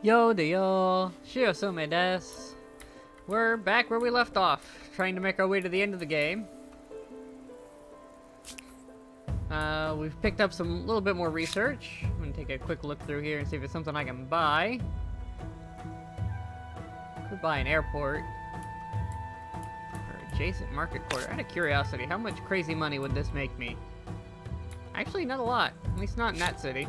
Yo de yo, Shiosome desu. We're back where we left off, trying to make our way to the end of the game. We've picked up some little bit more research. I'm gonna take a quick look through here and see if it's something I can buy. Could buy an airport. Or adjacent market quarter. Out of curiosity, how much crazy money would this make me? Actually, not a lot. At least not in that city.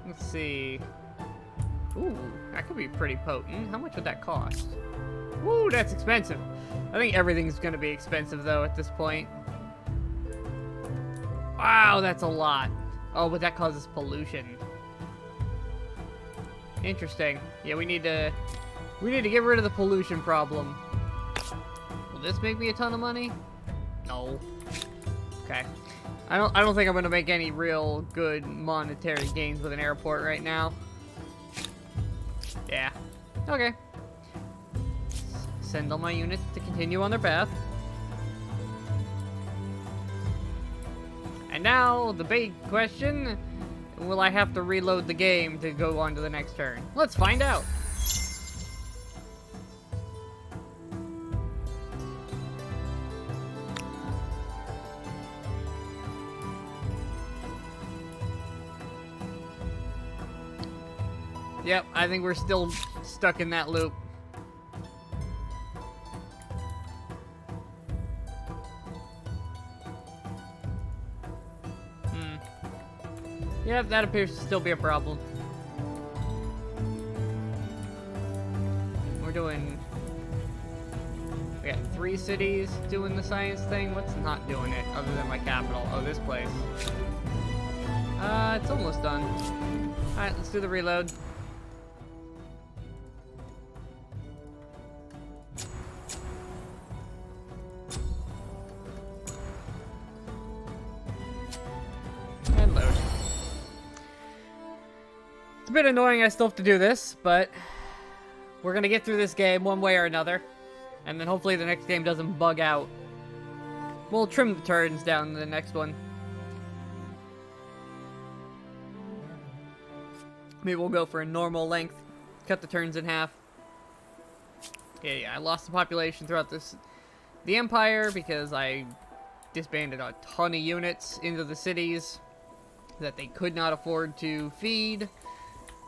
Let's see. Ooh, that could be pretty potent. How much would that cost? Ooh, that's expensive. I think everything's gonna be expensive though at this point. Wow, that's a lot. Oh, but that causes pollution. Interesting. Yeah, we need to get rid of the pollution problem. Will this make me a ton of money? No. Okay. I don't think I'm gonna make any real good monetary gains with an airport right now. Yeah. Okay. Send all my units to continue on their path. And now the big question, will I have to reload the game to go on to the next turn? Let's find out. Yep, I think we're still stuck in that loop. Yep, that appears to still be a problem. We got 3 cities doing the science thing. What's not doing it other than my capital? Oh, this place. It's almost done. Alright, let's do the reload. And load. It's a bit annoying I still have to do this, but we're gonna get through this game one way or another. And then hopefully the next game doesn't bug out. We'll trim the turns down in the next one. Maybe we'll go for a normal length. Cut the turns in half. Yeah, I lost the population throughout the Empire because I disbanded a ton of units into the cities that they could not afford to feed.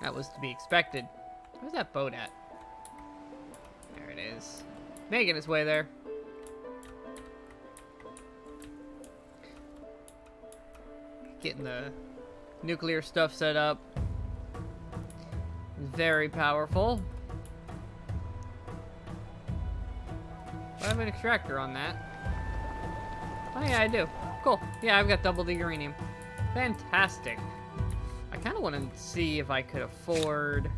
That was to be expected. Where's that boat at? There it is. Making its way there. Getting the nuclear stuff set up. Very powerful. Do I have an extractor on that? Oh yeah, I do. Cool. Yeah, I've got double the uranium. Fantastic. I kind of want to see if I could afford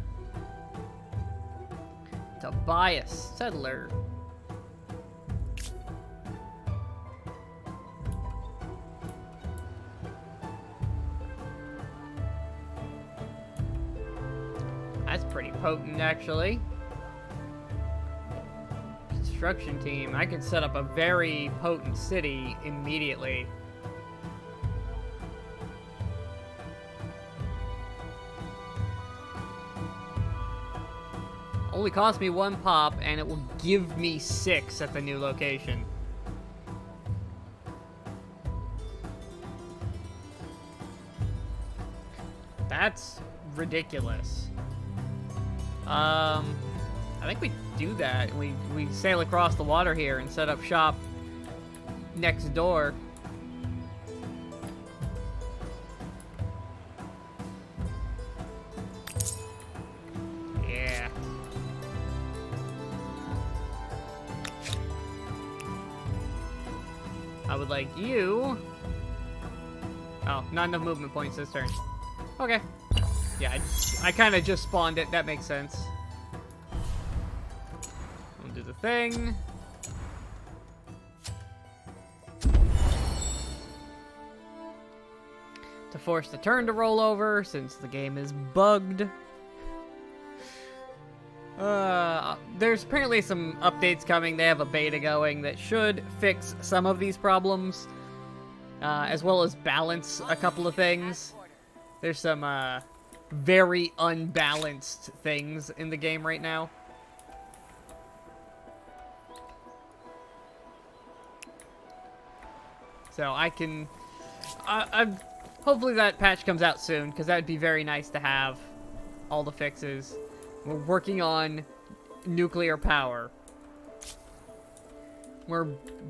to buy a settler. pretty potent, actually. Construction team. I can set up a very potent city immediately. Only cost me 1 pop, and it will give me 6 at the new location. That's ridiculous. I think we do that. We sail across the water here and set up shop next door. Yeah. I would like you. Oh, not enough movement points this turn. Okay. Yeah, I kind of just spawned it. That makes sense. We'll do the thing. To force the turn to roll over, since the game is bugged. There's apparently some updates coming. They have a beta going that should fix some of these problems, as well as balance a couple of things. There's some, very unbalanced things in the game right now. So I can... hopefully that patch comes out soon, because that would be very nice to have all the fixes. We're working on nuclear power. We're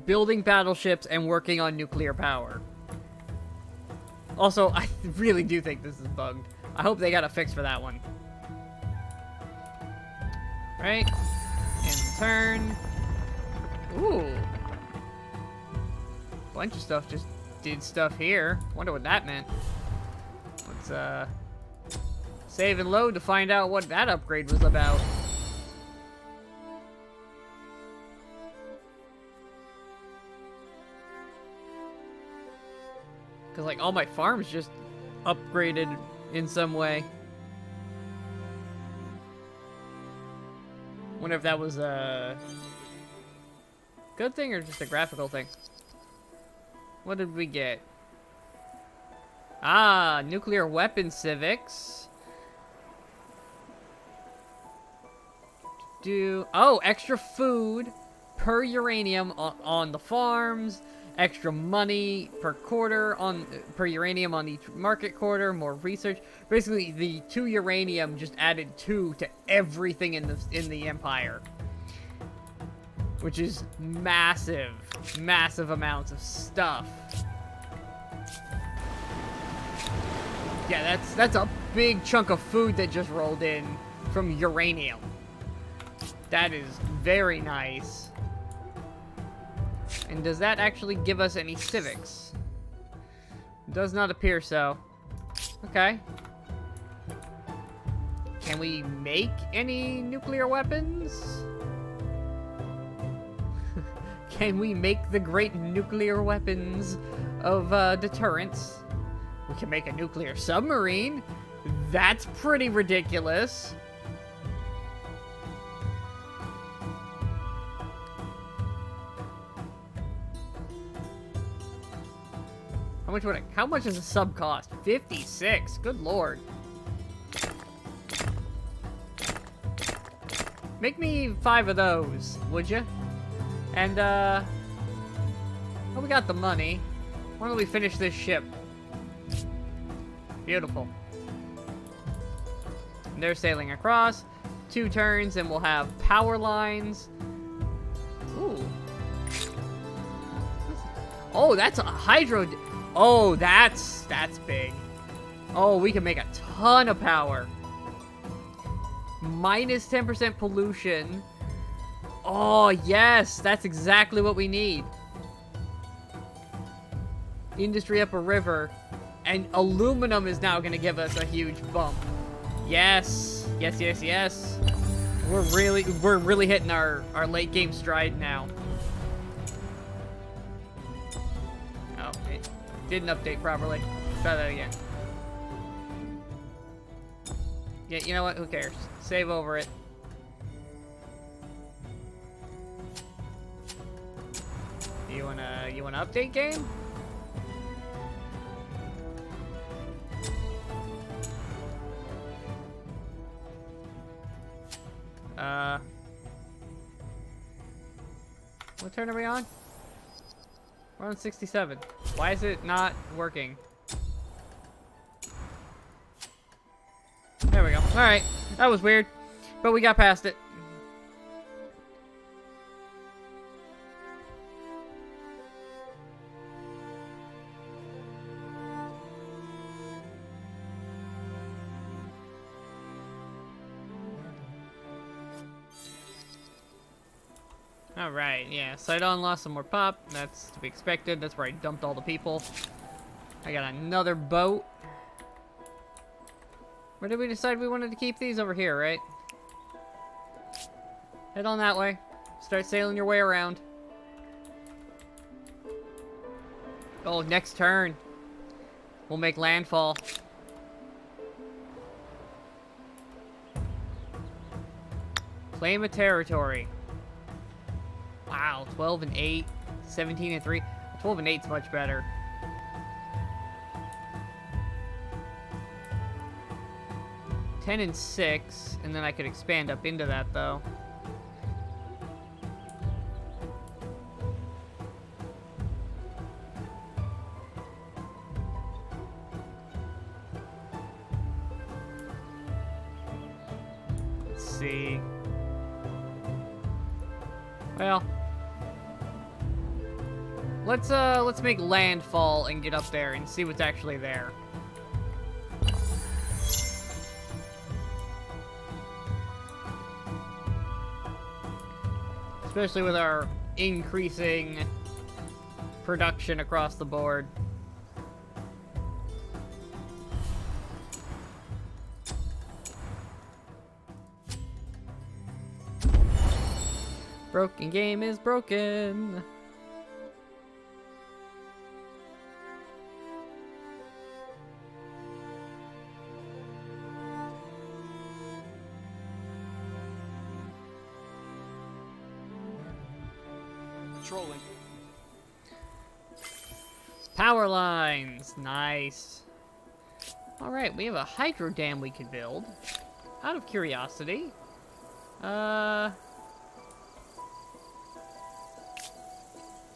building battleships and working on nuclear power. Also, I really do think this is bugged. I hope they got a fix for that one. Right. End turn. Ooh. Bunch of stuff just did stuff here. Wonder what that meant. Let's, save and load to find out what that upgrade was about. Because, like, all my farms just upgraded in some way. Wonder if that was a good thing or just a graphical thing. What did we get? Ah, nuclear weapon civics. Extra food per uranium on the farms. Extra money per quarter per uranium on each market quarter, more research. Basically, the 2 uranium just added 2 to everything in the Empire, which is massive amounts of stuff. Yeah, that's a big chunk of food that just rolled in from uranium. That is very nice. And does that actually give us any civics? Does not appear so. Okay. Can we make any nuclear weapons? Can we make the great nuclear weapons of deterrence? We can make a nuclear submarine. That's pretty ridiculous. How much does a sub cost? 56. Good lord. Make me 5 of those, would you? And well, we got the money. Why don't we finish this ship? Beautiful. And they're sailing across. 2 turns, and we'll have power lines. Ooh. Oh, that's a hydro. Oh, that's big. Oh, we can make a ton of power. Minus 10% pollution. Oh, yes, that's exactly what we need. Industry up a river. And aluminum is now going to give us a huge bump. Yes. Yes, yes, yes. We're really hitting our late game stride now. Oh, it didn't update properly. Try that again. Yeah, you know what? Who cares? Save over it. You wanna update game? What turn are we on? We're on 67. Why is it not working? There we go. Alright. That was weird. But we got past it. Alright, yeah. Sidon lost some more pop. That's to be expected. That's where I dumped all the people. I got another boat. Where did we decide we wanted to keep these? Over here, right? Head on that way. Start sailing your way around. Oh, next turn. We'll make landfall. Claim a territory. Wow, 12 and 8, 17 and 3. 12 and 8's much better. $10 and 6, and then I could expand up into that, though. Let's see. Well, let's make landfall and get up there and see what's actually there. Especially with our increasing production across the board. Broken game is broken. Trolling. Power lines, nice. All right, we have a hydro dam we could build. Out of curiosity,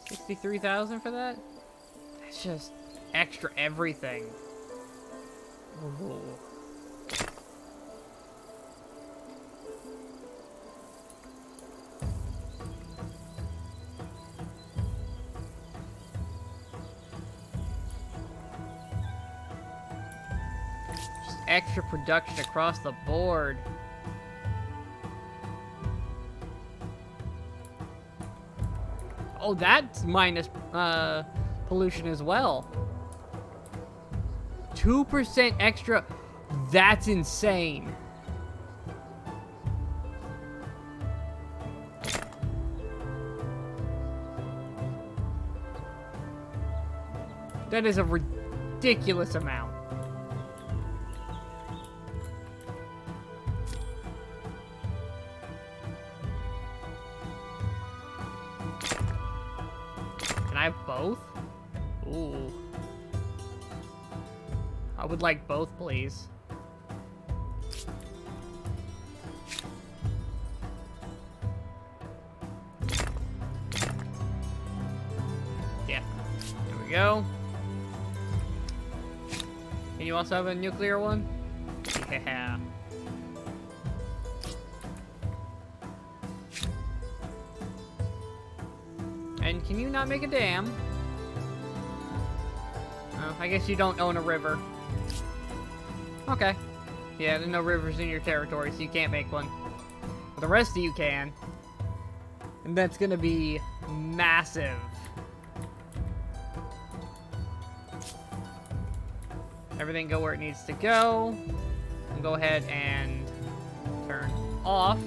63,000 for that? That's just extra everything. Ooh. Just extra production across the board. Oh, that's minus pollution as well. 2% extra. That's insane. That is a ridiculous amount. Can I have both? Ooh. I would like both, please. Yeah. There we go. Can you also have a nuclear one? Yeah. And can you not make a dam? Oh, I guess you don't own a river. Okay. Yeah, there's no rivers in your territory, so you can't make one. But the rest of you can. And that's gonna be massive. Everything go where it needs to go. And go ahead and turn off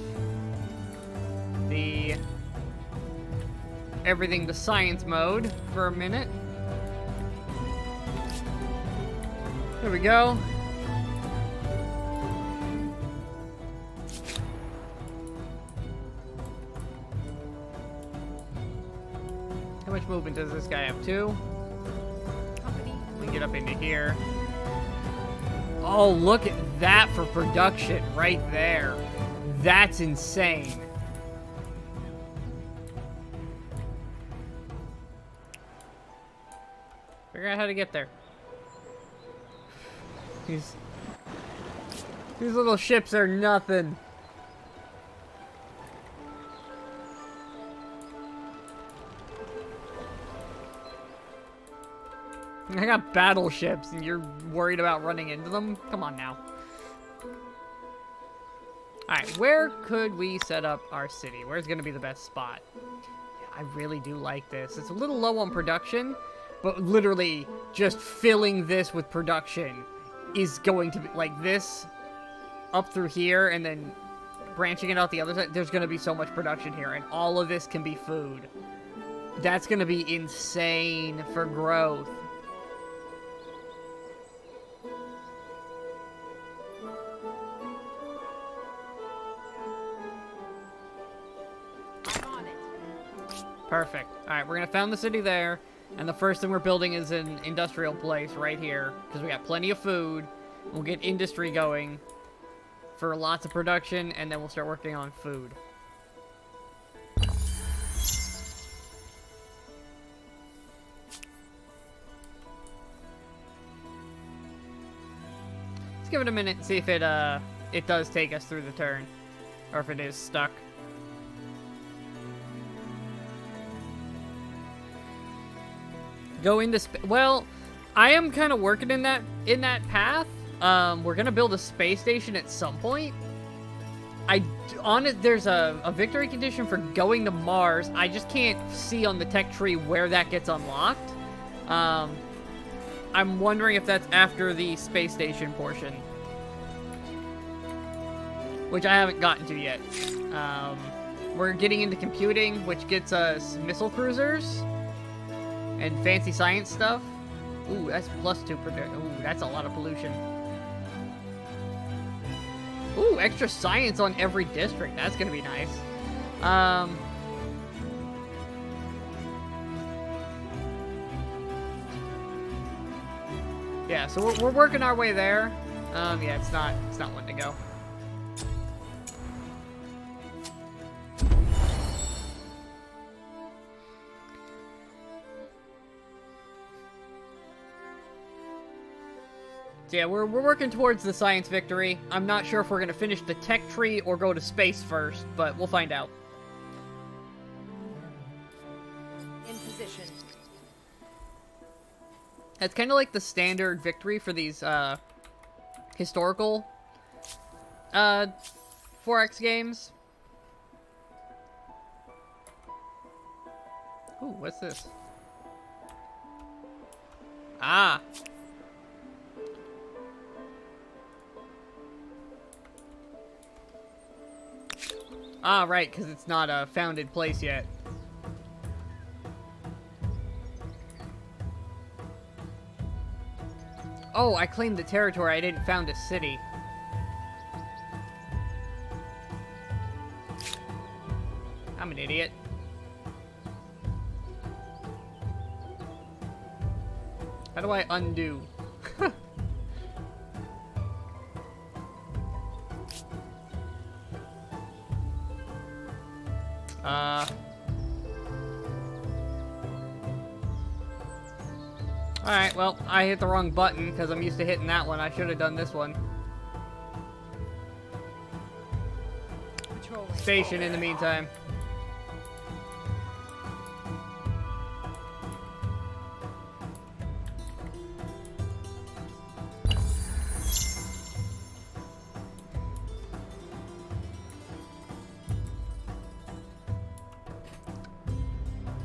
the everything to science mode for a minute. There we go. How much movement does this guy have? 2? Company. We can get up into here. Oh, look at that for production right there. That's insane. Figure out how to get there. These little ships are nothing. I got battleships and you're worried about running into them? Come on now. Alright, where could we set up our city? Where's going to be the best spot? Yeah, I really do like this. It's a little low on production, but literally just filling this with production is going to be like this up through here and then branching it out the other side. There's going to be so much production here, and all of this can be food. That's going to be insane for growth. Perfect. Alright, we're gonna found the city there, and the first thing we're building is an industrial place right here, because we got plenty of food. We'll get industry going for lots of production, and then we'll start working on food. Let's give it a minute and see if it does take us through the turn, or if it is stuck. Go into well, I am kind of working in that path. We're gonna build a space station at some point. There's a victory condition for going to Mars. I just can't see on the tech tree where that gets unlocked. I'm wondering if that's after the space station portion, which I haven't gotten to yet. We're getting into computing, which gets us missile cruisers and fancy science stuff. Ooh, that's +2 per. Ooh, that's a lot of pollution. Ooh, extra science on every district. That's gonna be nice. Yeah, so we're working our way there. Yeah, it's not one to go. So yeah, we're working towards the science victory. I'm not sure if we're going to finish the tech tree or go to space first, but we'll find out. In position. It's kind of like the standard victory for these historical 4X games. Ooh, what's this? Ah! Ah, right, because it's not a founded place yet. Oh, I claimed the territory. I didn't found a city. I'm an idiot. How do I undo? Alright, well, I hit the wrong button because I'm used to hitting that one. I should have done this one. Patrolling. Station in the meantime.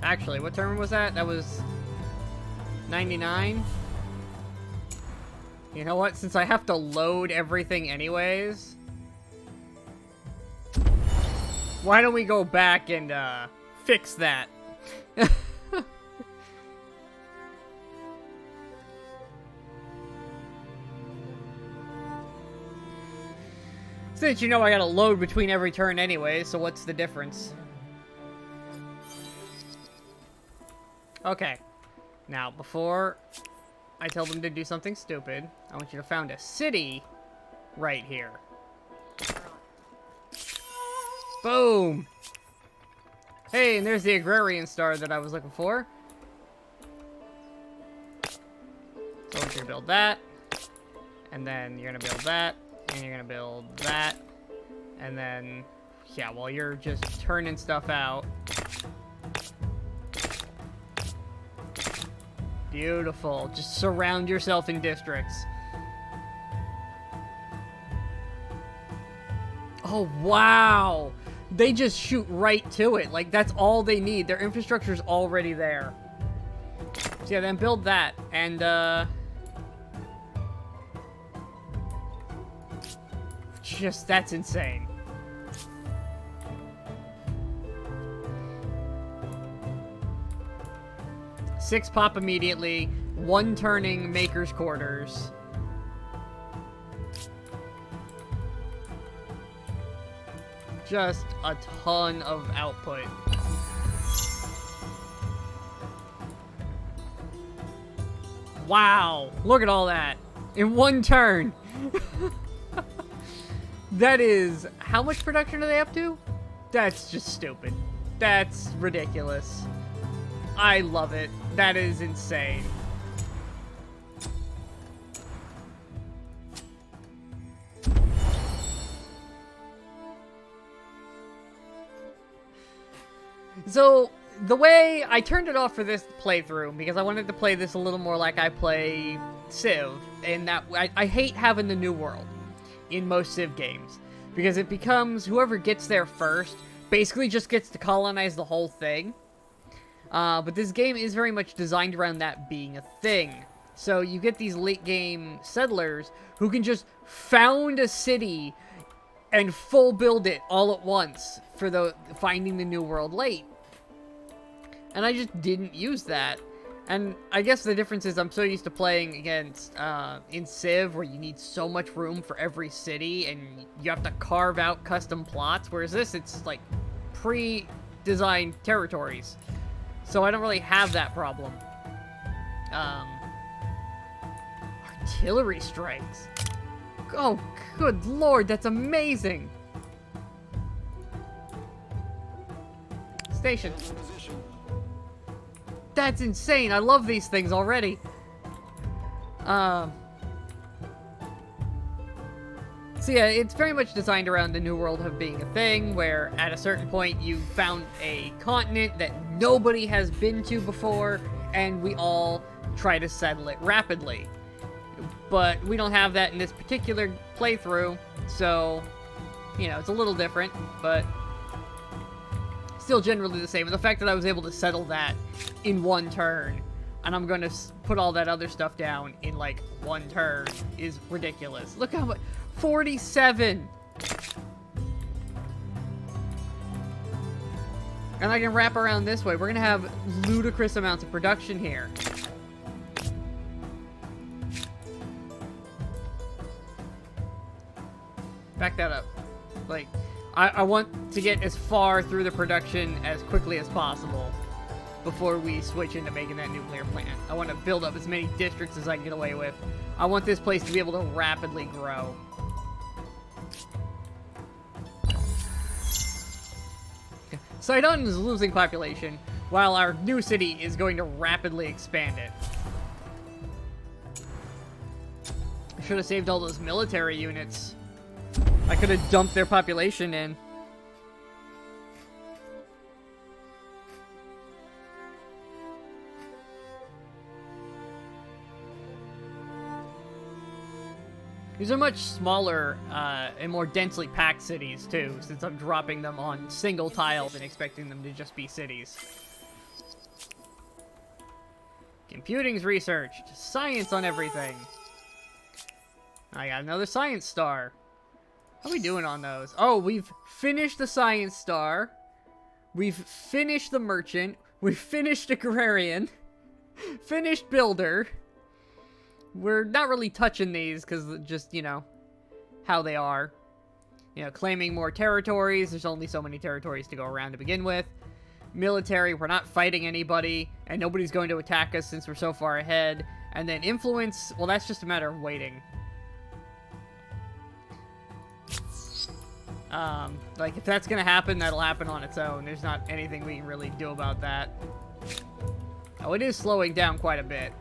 Actually, what turn was that? That was 99? You know what? Since I have to load everything anyways, why don't we go back and fix that? Since you know I gotta load between every turn anyway, so what's the difference? Okay. Now, before I tell them to do something stupid, I want you to found a city right here. Boom! Hey, and there's the agrarian star that I was looking for. So you're gonna build that, and then you're gonna build that, and you're gonna build that, and then, yeah, while you're just turning stuff out. Beautiful. Just surround yourself in districts. Oh, wow! They just shoot right to it. Like, that's all they need. Their infrastructure's already there. So yeah, then build that, and, just, that's insane. Six pop immediately, one turning Maker's Quarters. Just a ton of output. Wow, look at all that in one turn. That is, how much production are they up to? That's just stupid. That's ridiculous. I love it. That is insane. So, the way I turned it off for this playthrough, because I wanted to play this a little more like I play Civ, and that I hate having the new world in most Civ games, because it becomes whoever gets there first basically just gets to colonize the whole thing. But this game is very much designed around that being a thing. So you get these late game settlers who can just found a city and full build it all at once for the finding the new world late. And I just didn't use that. And I guess the difference is I'm so used to playing against in Civ where you need so much room for every city and you have to carve out custom plots, whereas this, it's like pre-designed territories. So I don't really have that problem. Artillery strikes. Oh, good lord, that's amazing. Station. That's insane. I love these things already. So yeah, it's very much designed around the New World of being a thing, where at a certain point you found a continent that nobody has been to before, and we all try to settle it rapidly. But we don't have that in this particular playthrough, so, you know, it's a little different, but still generally the same. And the fact that I was able to settle that in one turn, and I'm gonna put all that other stuff down in, like, one turn, is ridiculous. Look how much... 47! And I can wrap around this way. We're gonna have ludicrous amounts of production here. Back that up. Like, I want to get as far through the production as quickly as possible before we switch into making that nuclear plant. I want to build up as many districts as I can get away with. I want this place to be able to rapidly grow. Sidon is losing population, while our new city is going to rapidly expand it. I should have saved all those military units. I could have dumped their population in. These are much smaller and more densely packed cities, too, since I'm dropping them on single tiles and expecting them to just be cities. Computing's researched. Science on everything. I got another science star. How are we doing on those? Oh, we've finished the science star. We've finished the merchant. We've finished agrarian. Finished builder. We're not really touching these because just, you know, how they are. You know, claiming more territories. There's only so many territories to go around to begin with. military, we're not fighting anybody, and nobody's going to attack us since we're so far ahead. And then influence, well, that's just a matter of waiting. Like, if that's gonna happen, that'll happen on its own. There's not anything we can really do about that. Oh, it is slowing down quite a bit.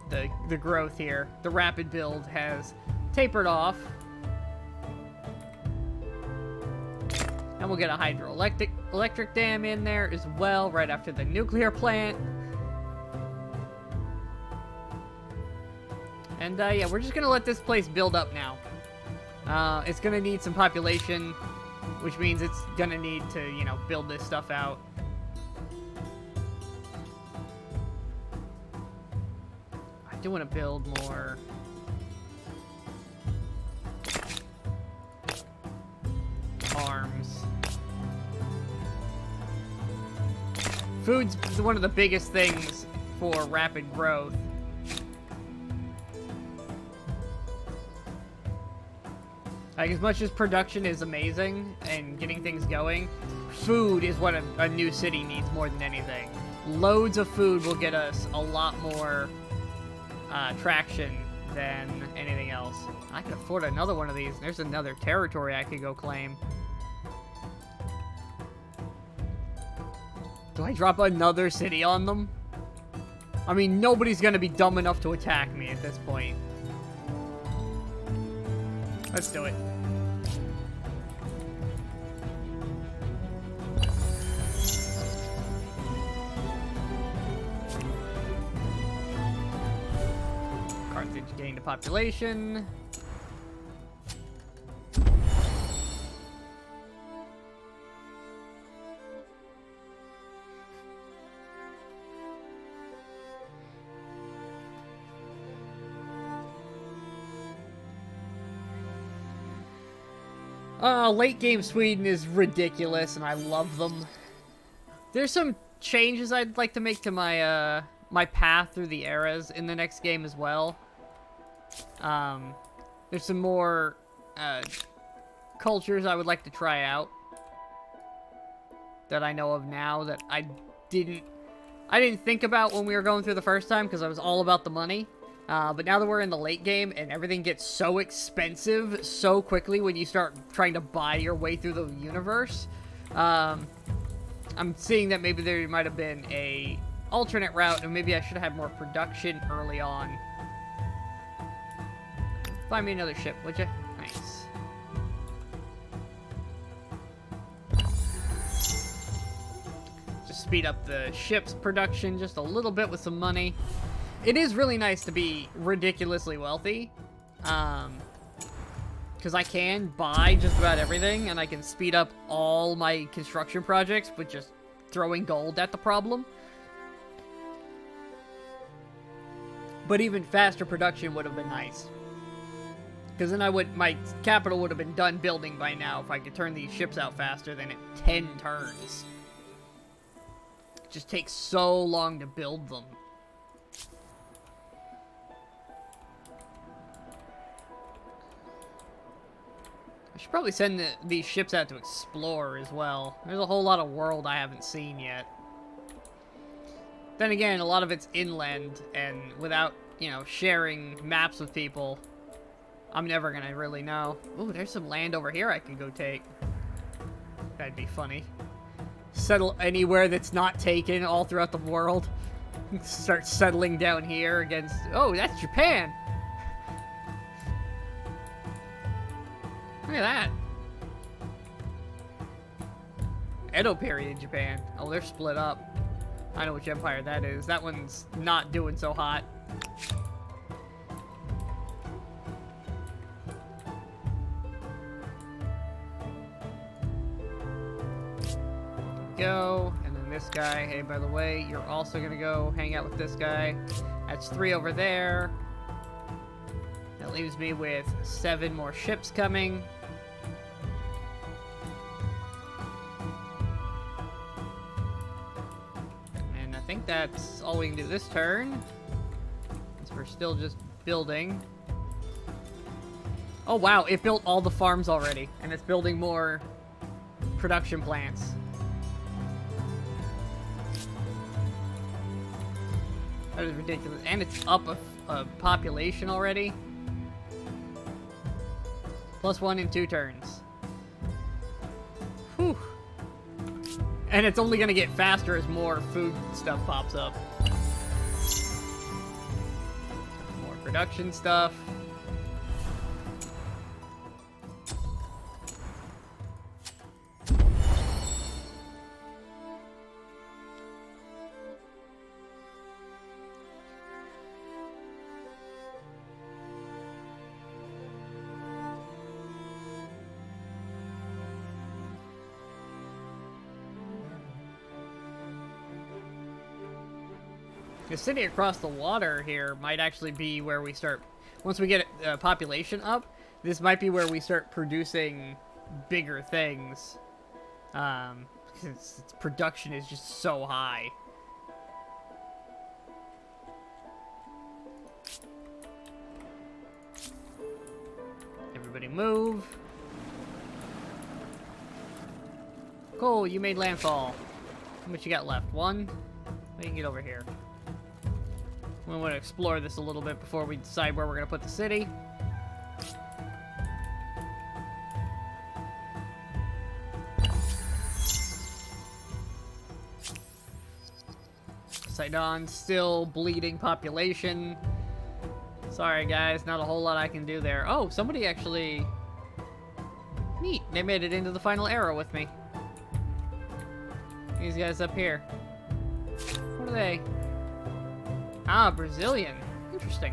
The growth here. The rapid build has tapered off. And we'll get a hydroelectric dam in there as well, right after the nuclear plant. And, yeah, we're just gonna let this place build up now. It's gonna need some population, which means it's gonna need to, you know, build this stuff out. I do want to build more farms. Food's one of the biggest things for rapid growth. Like, as much as production is amazing and getting things going, food is what a new city needs more than anything. Loads of food will get us a lot more traction than anything else. I could afford another one of these. There's another territory I could go claim. Do I drop another city on them? I mean, nobody's gonna be dumb enough to attack me at this point. Let's do it. Carthage gained a population. Late game Sweden is ridiculous, and I love them. There's some changes I'd like to make to my, my path through the eras in the next game as well. There's some more, cultures I would like to try out that I know of now that I didn't think about when we were going through the first time because I was all about the money. But now that we're in the late game and everything gets so expensive so quickly when you start trying to buy your way through the universe, I'm seeing that maybe there might have been a alternate route and maybe I should have had more production early on. Find me another ship, would you? Nice. Just speed up the ship's production just a little bit with some money. It is really nice to be ridiculously wealthy, because I can buy just about everything, and I can speed up all my construction projects with just throwing gold at the problem. But even faster production would have been nice, because then my capital would have been done building by now if I could turn these ships out faster than at 10 turns. It just takes so long to build them. I should probably send these ships out to explore as well. There's a whole lot of world I haven't seen yet. Then again, a lot of it's inland, and without, you know, sharing maps with people, I'm never gonna really know. Ooh, there's some land over here I could go take. That'd be funny. Settle anywhere that's not taken all throughout the world. Start settling down here against... Oh, that's Japan! Look at that. Edo period Japan. Oh, they're split up. I know which empire that is. That one's not doing so hot. Go. And then this guy. Hey, by the way, you're also gonna go hang out with this guy. That's 3 over there. That leaves me with 7 more ships coming. And I think that's all we can do this turn, since we're still just building. Oh wow, it built all the farms already, and it's building more production plants. That is ridiculous. And it's up a population already. +1 in 2 turns. Whew. And it's only gonna get faster as more food stuff pops up. More production stuff. The city across the water here might actually be where we start. Once we get population up, this might be where we start producing bigger things. Because its production is just so high. Everybody move. Cool, you made landfall. How much you got left? 1? We can get over here. We want to explore this a little bit before we decide where we're going to put the city. Sidon, still bleeding population. Sorry guys, not a whole lot I can do there. Oh, somebody actually... Neat, they made it into the final arrow with me. These guys up here. What are they? Ah, Brazilian. Interesting.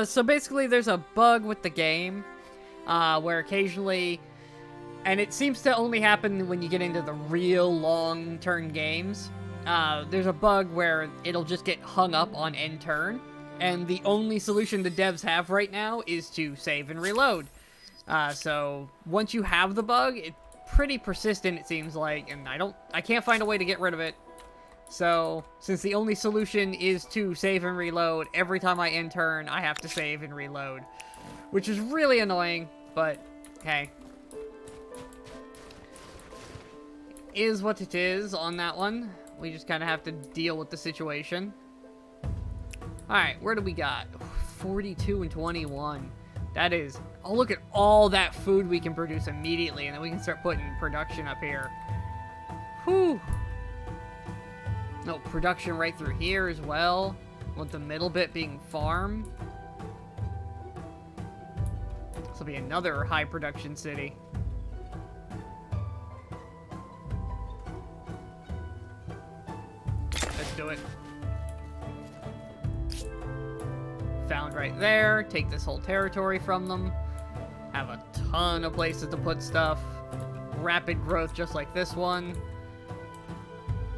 So basically there's a bug with the game, where occasionally, and it seems to only happen when you get into the real long-turn games, there's a bug where it'll just get hung up on end turn. And the only solution the devs have right now is to save and reload. So once you have the bug, it's pretty persistent, it seems like, and I can't find a way to get rid of it. So since the only solution is to save and reload, every time I end turn, I have to save and reload, which is really annoying, but hey. Is what it is on that one. We just kind of have to deal with the situation. Alright, where do we got? 42 and 21. That is... Oh, look at all that food we can produce immediately, and then we can start putting production up here. Whew! No, production right through here as well, with the middle bit being farm. This will be another high production city. Let's do it. Found right there. Take this whole territory from them. Have a ton of places to put stuff. Rapid growth just like this one.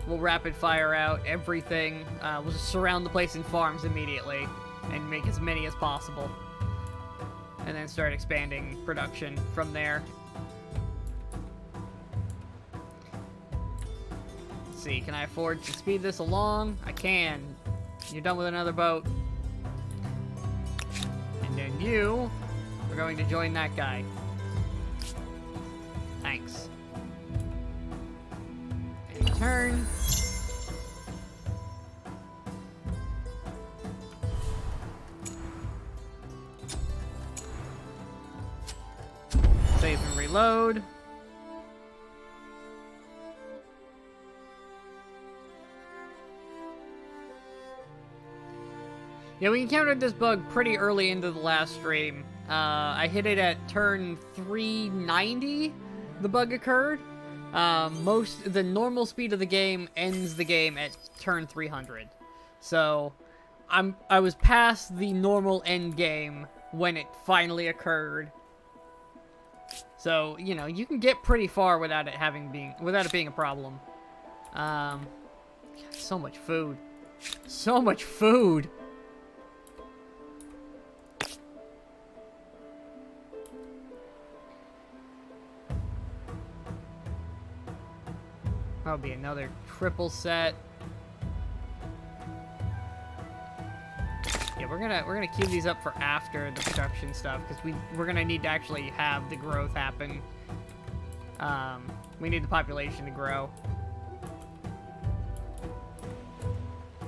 We'll rapid fire out everything. We'll just surround the place in farms immediately and make as many as possible. And then start expanding production from there. Let's see, can I afford to speed this along? I can. You're done with another boat. And then you are going to join that guy. Thanks. And turn. Save and reload. Yeah, we encountered this bug pretty early into the last stream. I hit it at turn 390. The bug occurred. The normal speed of the game ends the game at turn 300. So, I was past the normal end game when it finally occurred. So, you know, you can get pretty far without it being a problem. So much food. So much food! That'll be another triple set. Yeah, we're gonna queue these up for after the production stuff, because we're gonna need to actually have the growth happen. We need the population to grow.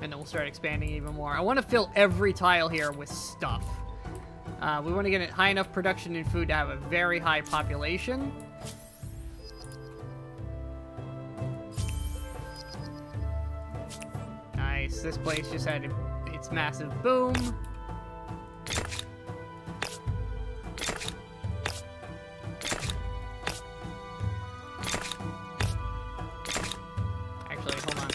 And then we'll start expanding even more. I want to fill every tile here with stuff. We want to get it high enough production in food to have a very high population. Nice. This place just had its massive boom. Actually, hold on.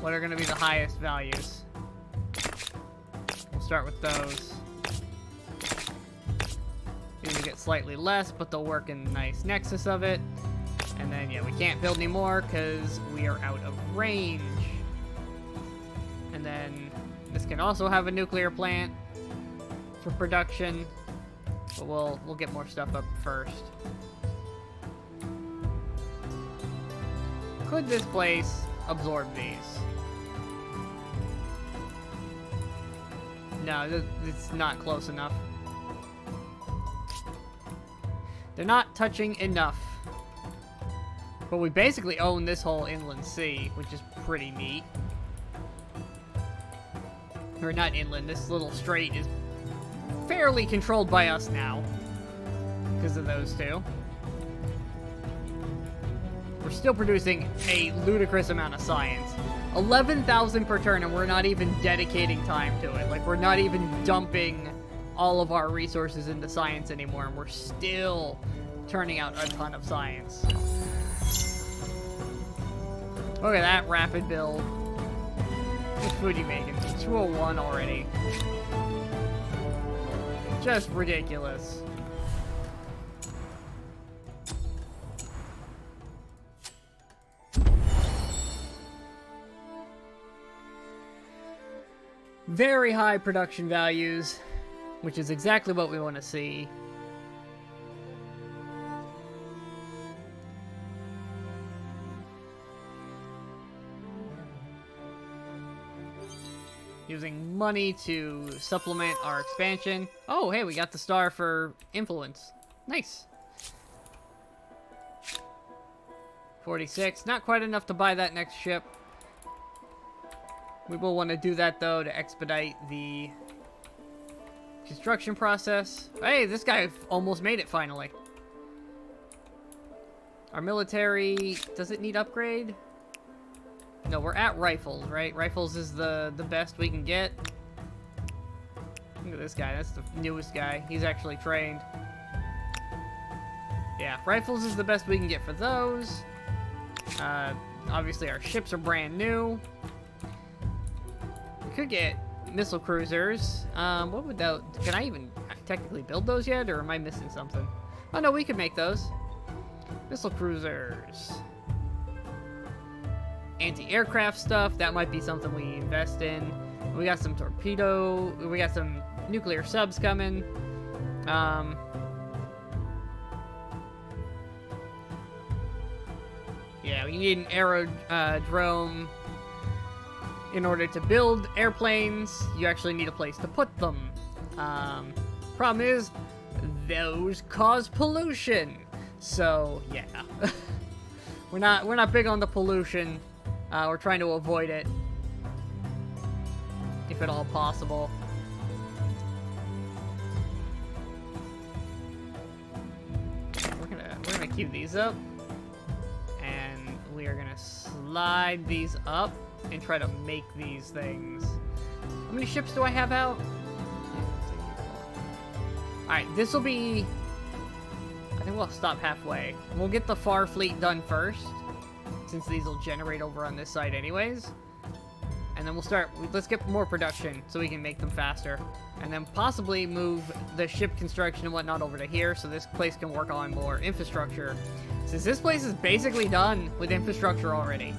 What are going to be the highest values? We'll start with those. These will get slightly less, but they'll work in a nice nexus of it. And then, yeah, we can't build anymore because we are out of range. And then this can also have a nuclear plant for production. But we'll get more stuff up first. Could this place absorb these? No, it's not close enough. They're not touching enough. But we basically own this whole inland sea, which is pretty neat. Or not inland, this little strait is fairly controlled by us now. Because of those two. We're still producing a ludicrous amount of science. 11,000 per turn, and we're not even dedicating time to it. Like, we're not even dumping all of our resources into science anymore, and we're still turning out a ton of science. Look at that rapid build. What food are you making? 201 already. Just ridiculous. Very high production values, which is exactly what we want to see. Using money to supplement our expansion. Oh, hey, we got the star for influence. Nice. 46. Not quite enough to buy that next ship. We will want to do that, though, to expedite the construction process. Hey, this guy almost made it, finally. Our military... Does it need upgrade? No, we're at rifles, right? Rifles is the best we can get. Look at this guy. That's the newest guy. He's actually trained. Yeah, rifles is the best we can get for those. Obviously, our ships are brand new. We could get missile cruisers. What would that... Can I even technically build those yet, or am I missing something? Oh, no, we could make those. Missile cruisers. Anti-aircraft stuff, that might be something we invest in. We got some torpedo, we got some nuclear subs coming. Yeah, we need an aerodrome. In order to build airplanes, you actually need a place to put them. Problem is, those cause pollution. So, yeah. We're not big on the pollution. We're trying to avoid it, if at all possible. We're gonna queue these up, and we are gonna slide these up and try to make these things. How many ships do I have out? All right, this will be. I think we'll stop halfway. We'll get the far fleet done first, since these will generate over on this side anyways. And then we'll start, let's get more production so we can make them faster. And then possibly move the ship construction and whatnot over to here so this place can work on more infrastructure. Since this place is basically done with infrastructure already.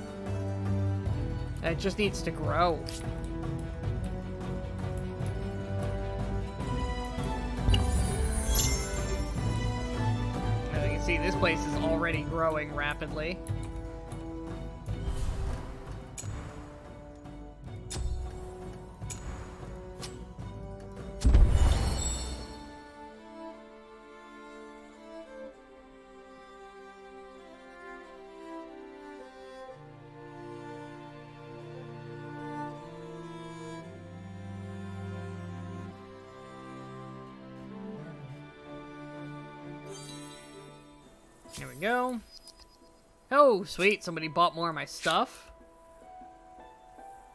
It just needs to grow. As you can see, this place is already growing rapidly. we go. Oh, sweet. Somebody bought more of my stuff.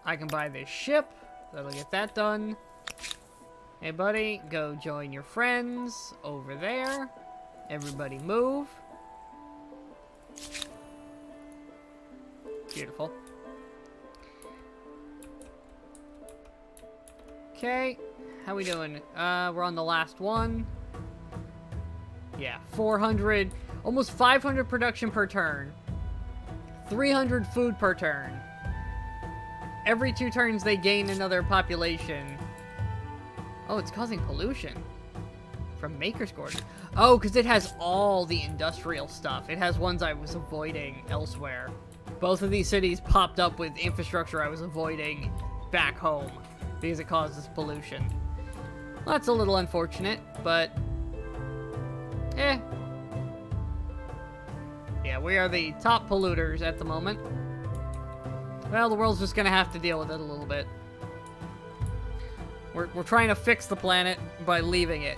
I can buy this ship. That'll get that done. Hey, buddy, go join your friends over there. Everybody move. Beautiful. Okay, how we doing? We're on the last one. Yeah, 400, almost 500 production per turn. 300 food per turn. Every 2 turns they gain another population. Oh, it's causing pollution. From Maker's Quarters. Oh, because it has all the industrial stuff. It has ones I was avoiding elsewhere. Both of these cities popped up with infrastructure I was avoiding back home. Because it causes pollution. Well, that's a little unfortunate, but... eh. Yeah, we are the top polluters at the moment. Well, the world's just gonna have to deal with it a little bit. We're trying to fix the planet by leaving it.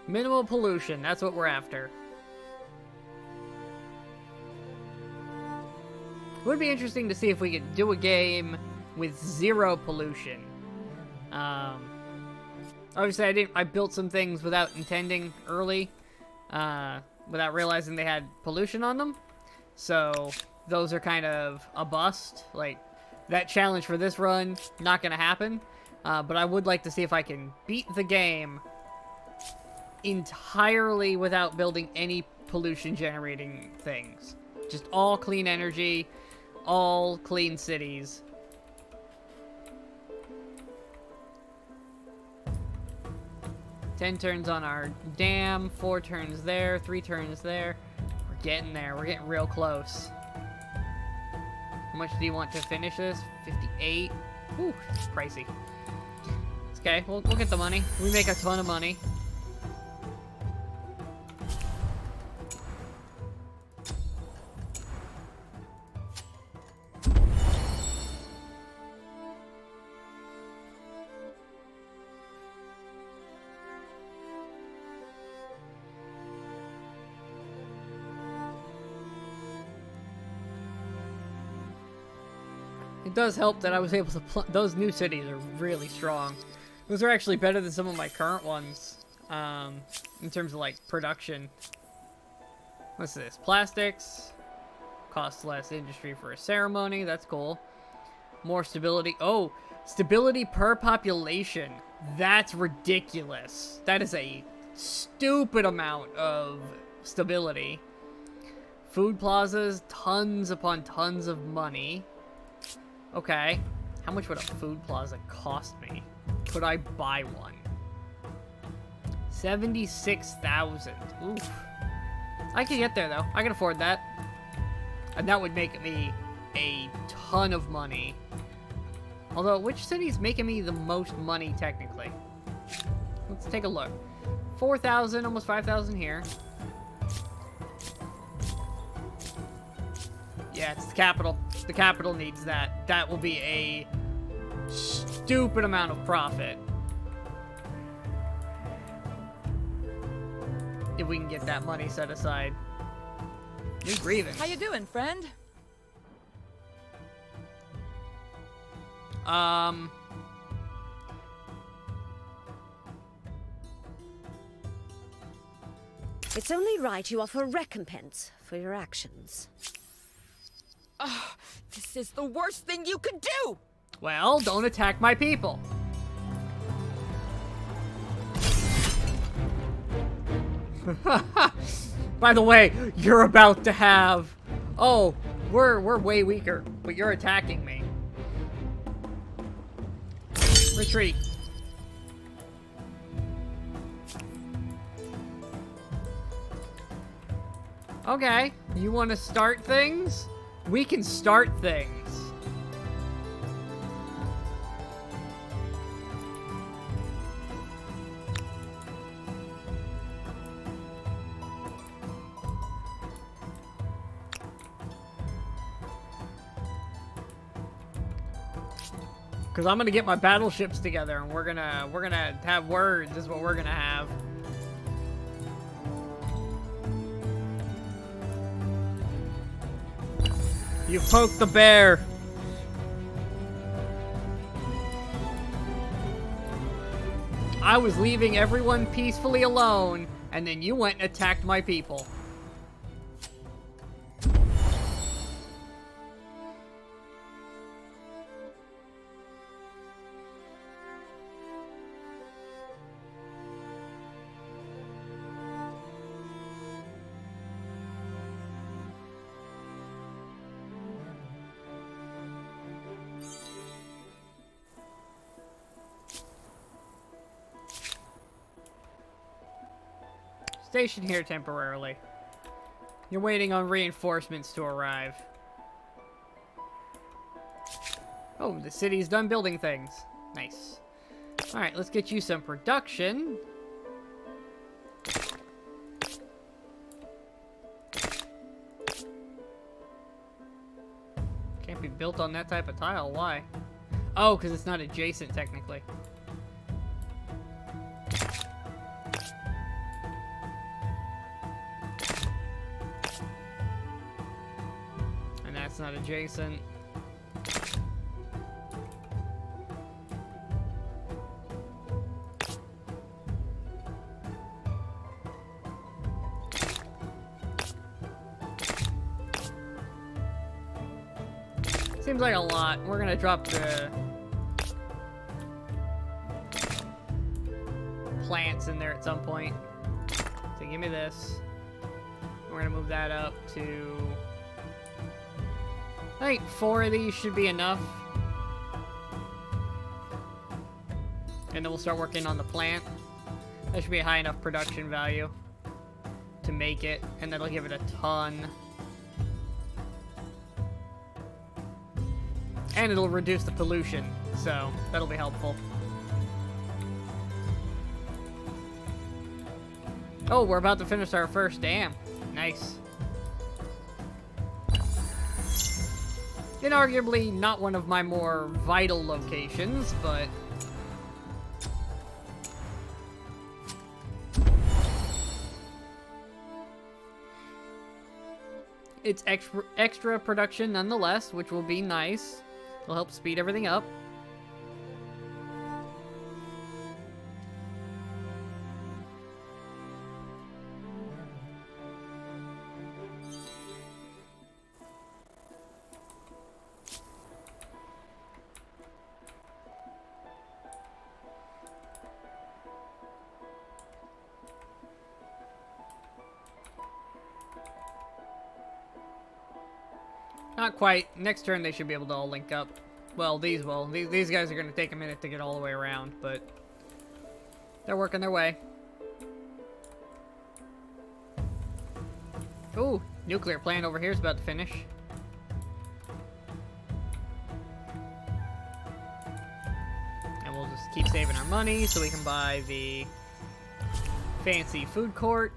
Minimal pollution, that's what we're after. It would be interesting to see if we could do a game with 0 pollution. Obviously, I built some things without intending early, without realizing they had pollution on them. So those are kind of a bust. Like, that challenge for this run, not gonna happen. But I would like to see if I can beat the game entirely without building any pollution generating things. Just all clean energy, all clean cities. Ten turns on our dam, 4 turns there, 3 turns there. We're getting there. We're getting real close. How much do you want to finish this? 58. Whew, it's pricey. It's okay. We'll get the money. We make a ton of money. It does help that I was able to those new cities are really strong. Those are actually better than some of my current ones, in terms of, like, production. What's this? Plastics. Costs less industry for a ceremony. That's cool. More stability. Oh, stability per population. That's ridiculous. That is a stupid amount of stability. Food plazas. Tons upon tons of money. Okay, how much would a food plaza cost me? Could I buy one? 76,000. Oof. I could get there, though. I can afford that. And that would make me a ton of money. Although, which city's making me the most money, technically? Let's take a look. 4,000, almost 5,000 here. Yeah, it's the capital. The capital needs that. That will be a stupid amount of profit. If we can get that money set aside. New grievance. How you doing, friend? It's only right you offer recompense for your actions. Oh, this is the worst thing you could do! Well, don't attack my people. By the way, you're about to have... Oh, we're way weaker, but you're attacking me. Retreat. Okay, you want to start things? We can start things. Because I'm gonna get my battleships together, and we're gonna have words. Is what we're gonna have. You poked the bear. I was leaving everyone peacefully alone, and then you went and attacked my people. Station here temporarily. You're waiting on reinforcements to arrive. Oh, the city's done building things. Nice. Alright, let's get you some production. Can't be built on that type of tile. Why? Oh, because it's not adjacent, technically. It's not adjacent. Seems like a lot. We're gonna drop the plants in there at some point. So give me this. We're gonna move that up to... I think 4 of these should be enough. And then we'll start working on the plant. That should be a high enough production value to make it, and that'll give it a ton. And it'll reduce the pollution, so that'll be helpful. Oh, we're about to finish our first dam. Nice. Inarguably not one of my more vital locations, but... it's extra production nonetheless, which will be nice. It'll help speed everything up. Not quite. Next turn they should be able to all link up. Well, these will. These guys are going to take a minute to get all the way around, but they're working their way. Ooh, nuclear plant over here is about to finish. And we'll just keep saving our money so we can buy the fancy food court.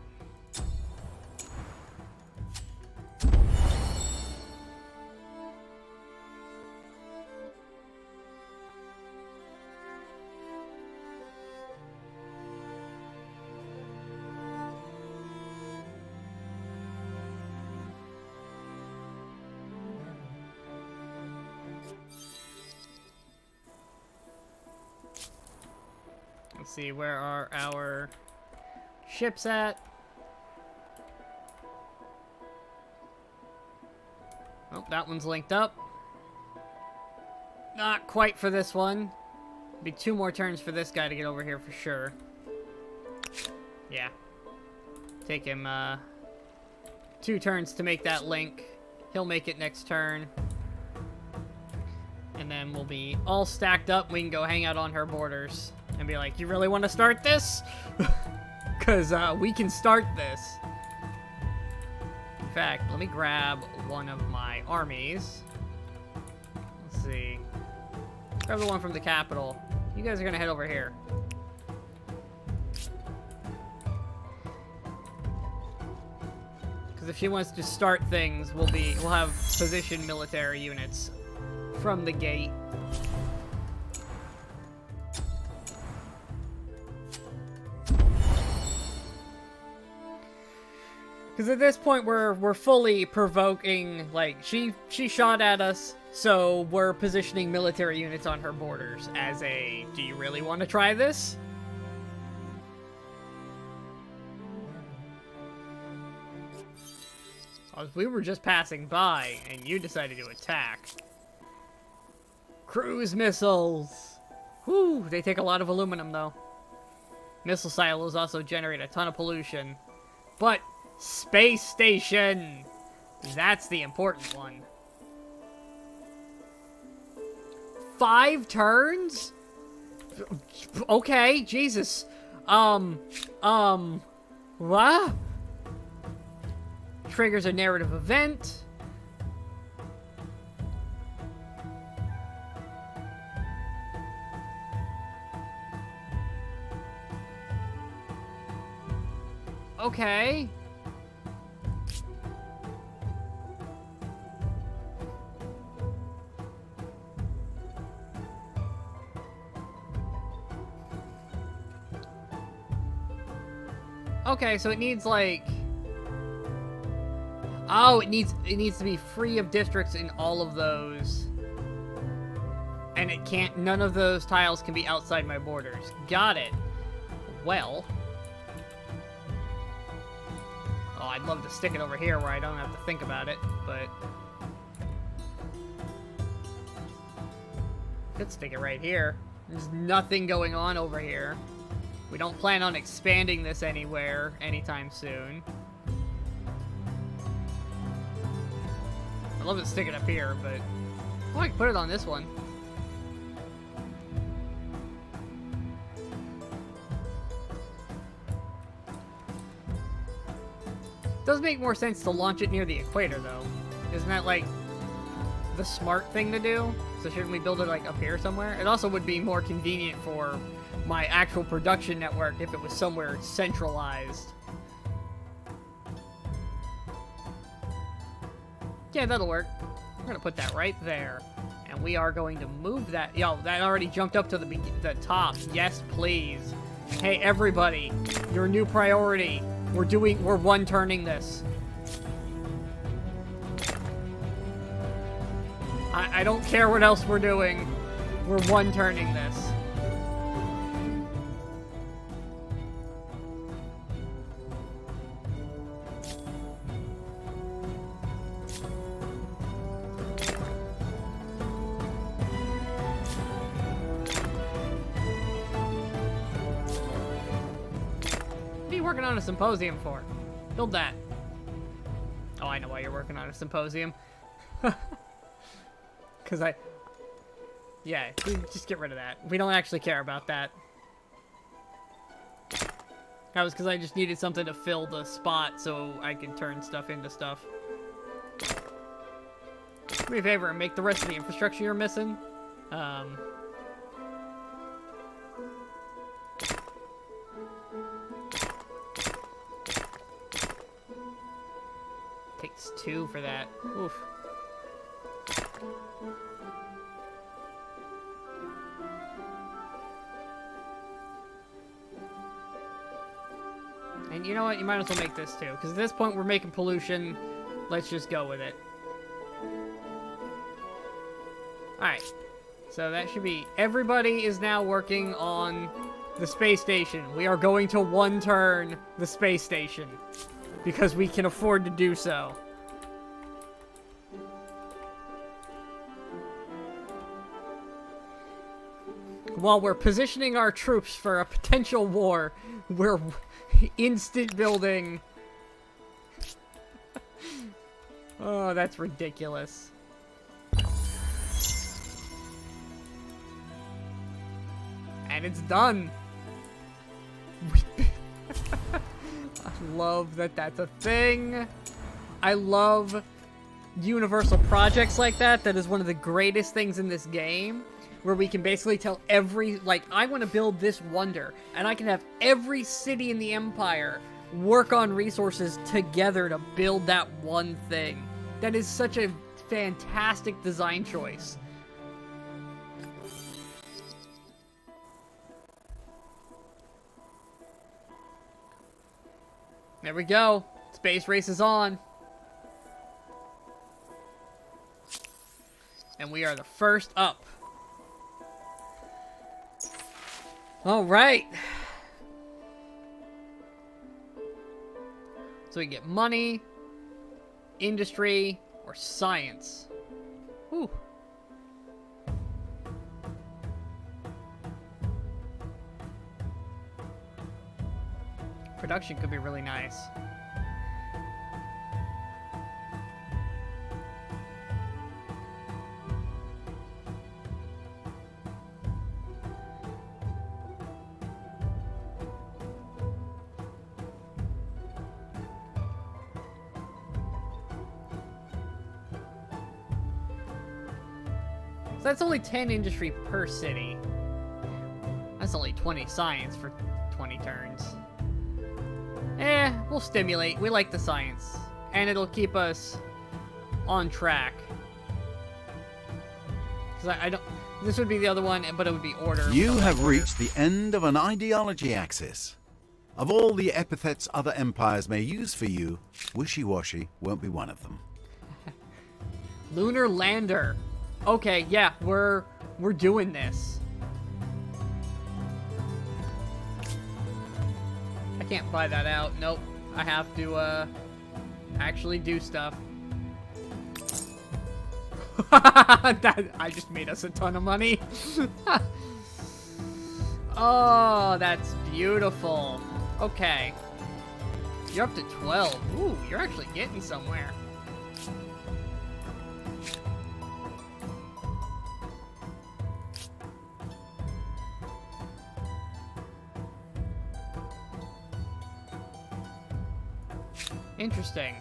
Let's see, where are our ships at? Oh, that one's linked up. Not quite for this one. Be 2 more turns for this guy to get over here for sure. Yeah. Take him 2 turns to make that link. He'll make it next turn. And then we'll be all stacked up. We can go hang out on her borders. And be like, you really want to start this? Because we can start this. In fact, let me grab one of my armies. Let's see. Grab the one from the capital. You guys are going to head over here. Because if she wants to start things, we'll have positioned military units from the gate. Because at this point, we're fully provoking, like, she shot at us, so we're positioning military units on her borders as a, do you really want to try this? We were just passing by, and you decided to attack. Cruise missiles! Whew, they take a lot of aluminum, though. Missile silos also generate a ton of pollution. But, space station! That's the important one. 5 turns? Okay, Jesus. What? Triggers a narrative event. Okay. Okay, so it needs like... Oh, it needs to be free of districts in all of those. And it can't, none of those tiles can be outside my borders. Got it. Well. Oh, I'd love to stick it over here where I don't have to think about it, but... Could stick it right here. There's nothing going on over here. We don't plan on expanding this anywhere anytime soon. I'd love to stick it up here, but... Oh, I can put it on this one. Does make more sense to launch it near the equator, though. Isn't that, like, the smart thing to do? So shouldn't we build it, like, up here somewhere? It also would be more convenient for my actual production network if it was somewhere centralized. Yeah, that'll work. We're gonna put that right there. And we are going to move that. Yo, that already jumped up to the top. Yes, please. Hey, everybody. Your new priority. We're one-turning this. I don't care what else we're doing. We're one-turning this. Working on a symposium for? Build that. Oh, I know why you're working on a symposium. Because yeah, just get rid of that. We don't actually care about that. That was because I just needed something to fill the spot so I could turn stuff into stuff. Do me a favor and make the rest of the infrastructure you're missing. Takes 2 for that. Oof. And you know what? You might as well make this too. Because at this point we're making pollution. Let's just go with it. Alright. So that should be... Everybody is now working on the space station. We are going to one-turn the space station. Because we can afford to do so. While we're positioning our troops for a potential war, we're instant building. Oh, that's ridiculous. And it's done. I love that that's a thing. I love universal projects like that. That is one of the greatest things in this game. Where we can basically tell every, like, I want to build this wonder. And I can have every city in the Empire work on resources together to build that one thing. That is such a fantastic design choice. There we go. Space race is on. And we are the first up. All right. So we get money, industry, or science. Whew. Production could be really nice. So that's only 10 industry per city. That's only 20 science for 20 turns. We'll stimulate. We like the science. And it'll keep us on track. Because I don't... This would be the other one, but it would be order. You have reached the end of an ideology axis. Of all the epithets other empires may use for you, wishy-washy won't be one of them. Lunar lander. Okay, yeah, we're doing this. I can't buy that out. Nope. I have to actually do stuff. I just made us a ton of money. Oh, that's beautiful. Okay. You're up to 12. Ooh, you're actually getting somewhere. Interesting.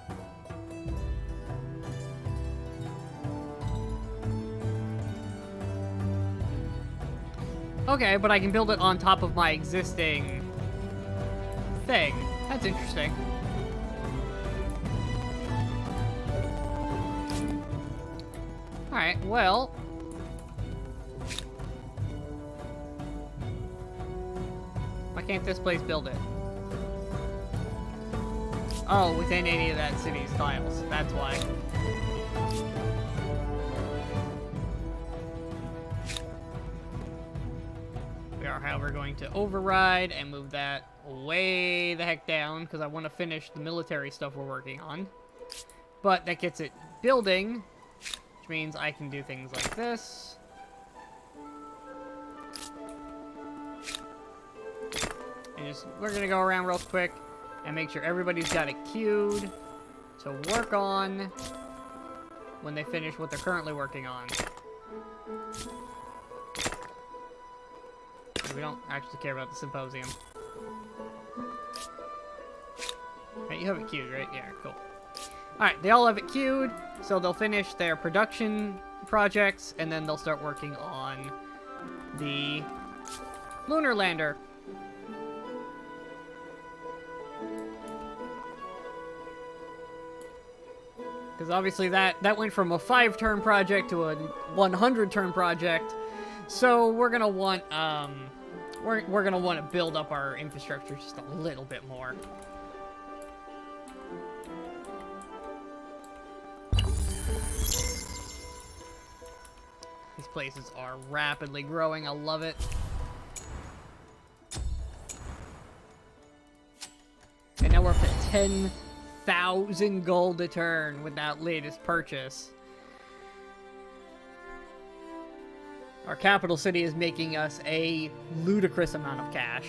Okay, but I can build it on top of my existing thing. That's interesting. Alright, well... Why can't this place build it? Oh, within any of that city's tiles. That's why. We are, however, going to override and move that way the heck down because I want to finish the military stuff we're working on. But that gets it building, which means I can do things like this. And just, we're going to go around real quick and make sure everybody's got it queued to work on when they finish what they're currently working on. We don't actually care about the symposium. Right, you have it queued, right? Yeah, cool. Alright, they all have it queued, so they'll finish their production projects, and then they'll start working on the lunar lander. Because obviously that went from a 5-turn project to a 100-turn project. So we're gonna want we're gonna want to build up our infrastructure just a little bit more. These places are rapidly growing. I love it. And now we're up to 10,000 gold a turn with that latest purchase. Our capital city is making us a ludicrous amount of cash.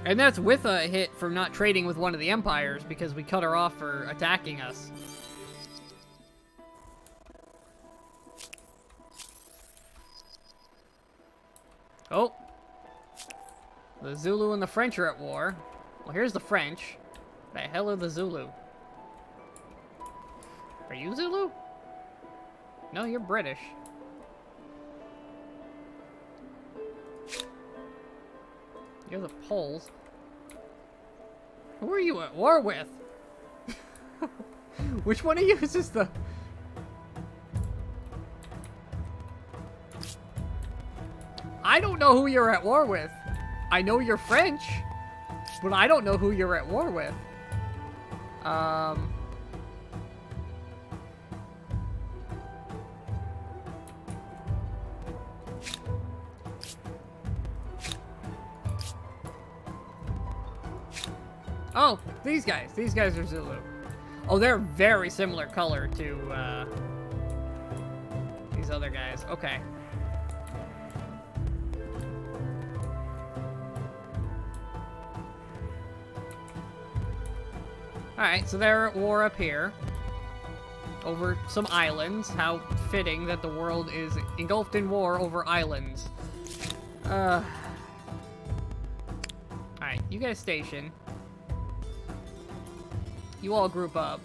And that's with a hit from not trading with one of the empires because we cut her off for attacking us. Oh. The Zulu and the French are at war. Well, here's the French. The hell are the Zulu? Are you Zulu? No, you're British. You're the Poles. Who are you at war with? Which one of you is the... I don't know who you're at war with. I know you're French, but I don't know who you're at war with. Oh, these guys. These guys are Zulu. Oh, they're very similar color to, these other guys. Okay. Alright, so they're at war up here. Over some islands. How fitting that the world is engulfed in war over islands. Alright, you guys station. You all group up.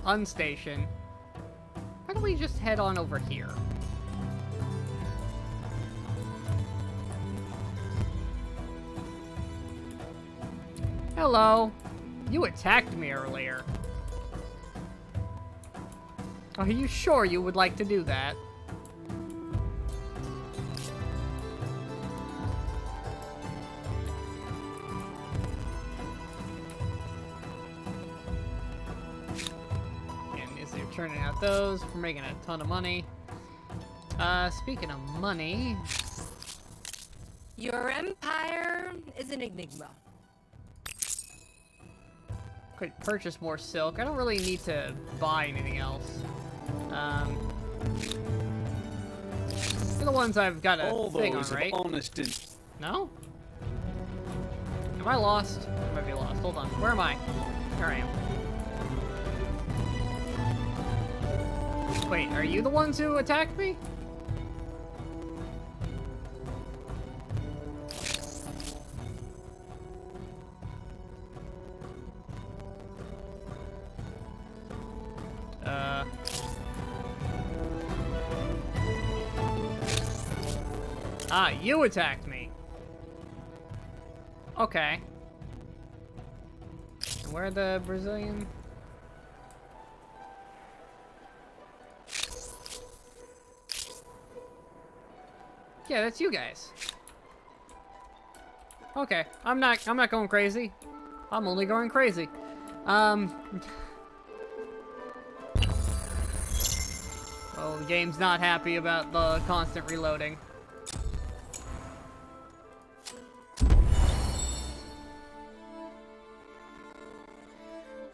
Unstation. Why don't we just head on over here? Hello. You attacked me earlier. Are you sure you would like to do that? And is they're turning out those. We're making a ton of money. Speaking of money... Your empire is an enigma. Could purchase more silk. I don't really need to buy anything else. They're the ones I've got a All thing on, those of right? honest and No? Am I lost? I might be lost. Hold on. Where am I? There I am. Wait, are you the ones who attacked me? Ah, you attacked me. Okay. And where are the Brazilian? Yeah, that's you guys. Okay, I'm not going crazy. I'm only going crazy. Oh, the game's not happy about the constant reloading.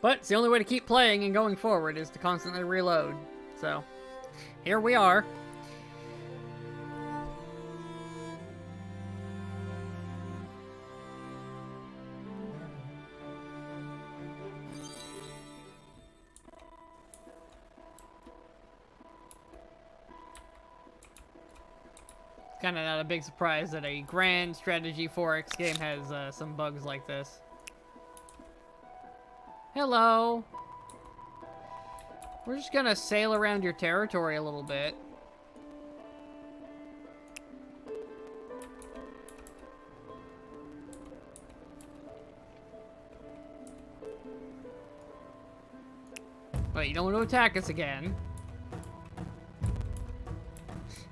But it's the only way to keep playing and going forward is to constantly reload. So, here we are. Kind of not a big surprise that a grand strategy 4X game has some bugs like this. Hello. We're just gonna sail around your territory a little bit. Wait, you don't want to attack us again?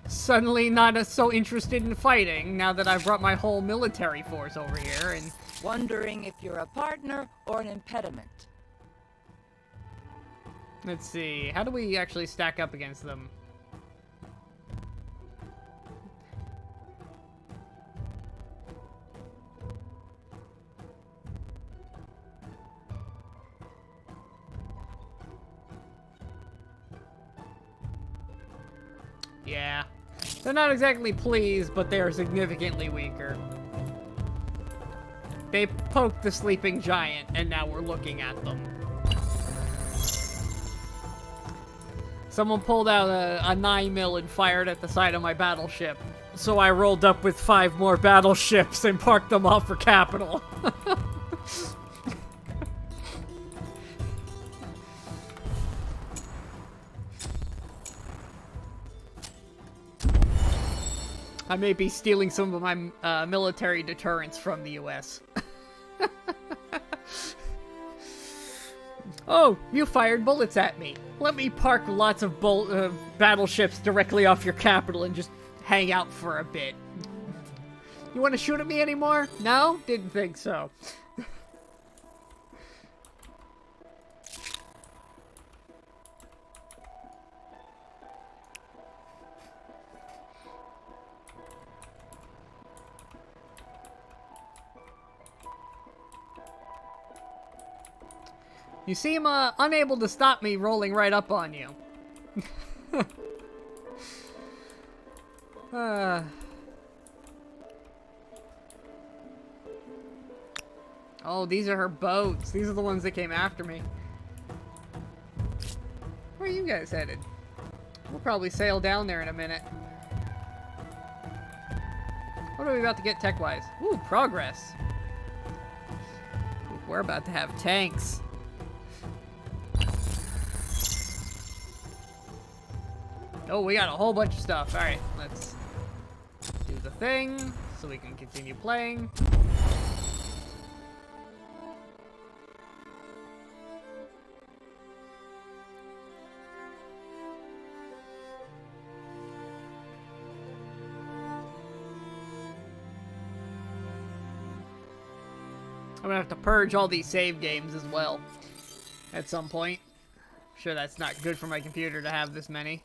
Suddenly not so interested in fighting now that I've brought my whole military force over here and... Wondering if you're a partner or an impediment. Let's see, how do we actually stack up against them? Yeah. They're not exactly pleased, but they are significantly weaker. They poked the sleeping giant, and now we're looking at them. Someone pulled out a 9mm and fired at the side of my battleship. So I rolled up with 5 more battleships and parked them off for capital. I may be stealing some of my military deterrence from the US. Oh, you fired bullets at me. Let me park lots of battleships directly off your capital and just hang out for a bit. You want to shoot at me anymore? No? Didn't think so. You seem unable to stop me rolling right up on you. Oh, these are her boats. These are the ones that came after me. Where are you guys headed? We'll probably sail down there in a minute. What are we about to get tech-wise? Ooh, progress. Ooh, we're about to have tanks. Oh, we got a whole bunch of stuff. Alright, let's do the thing so we can continue playing. I'm gonna have to purge all these save games as well at some point. I'm sure that's not good for my computer to have this many.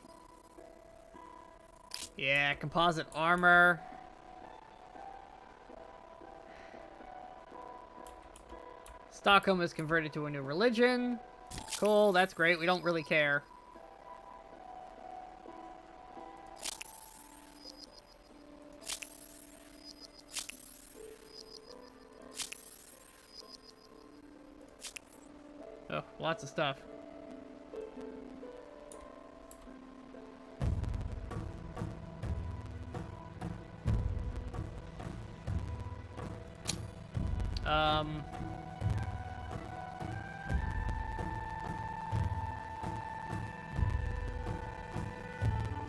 Yeah, composite armor. Stockholm is converted to a new religion. Cool, that's great. We don't really care. Oh, lots of stuff.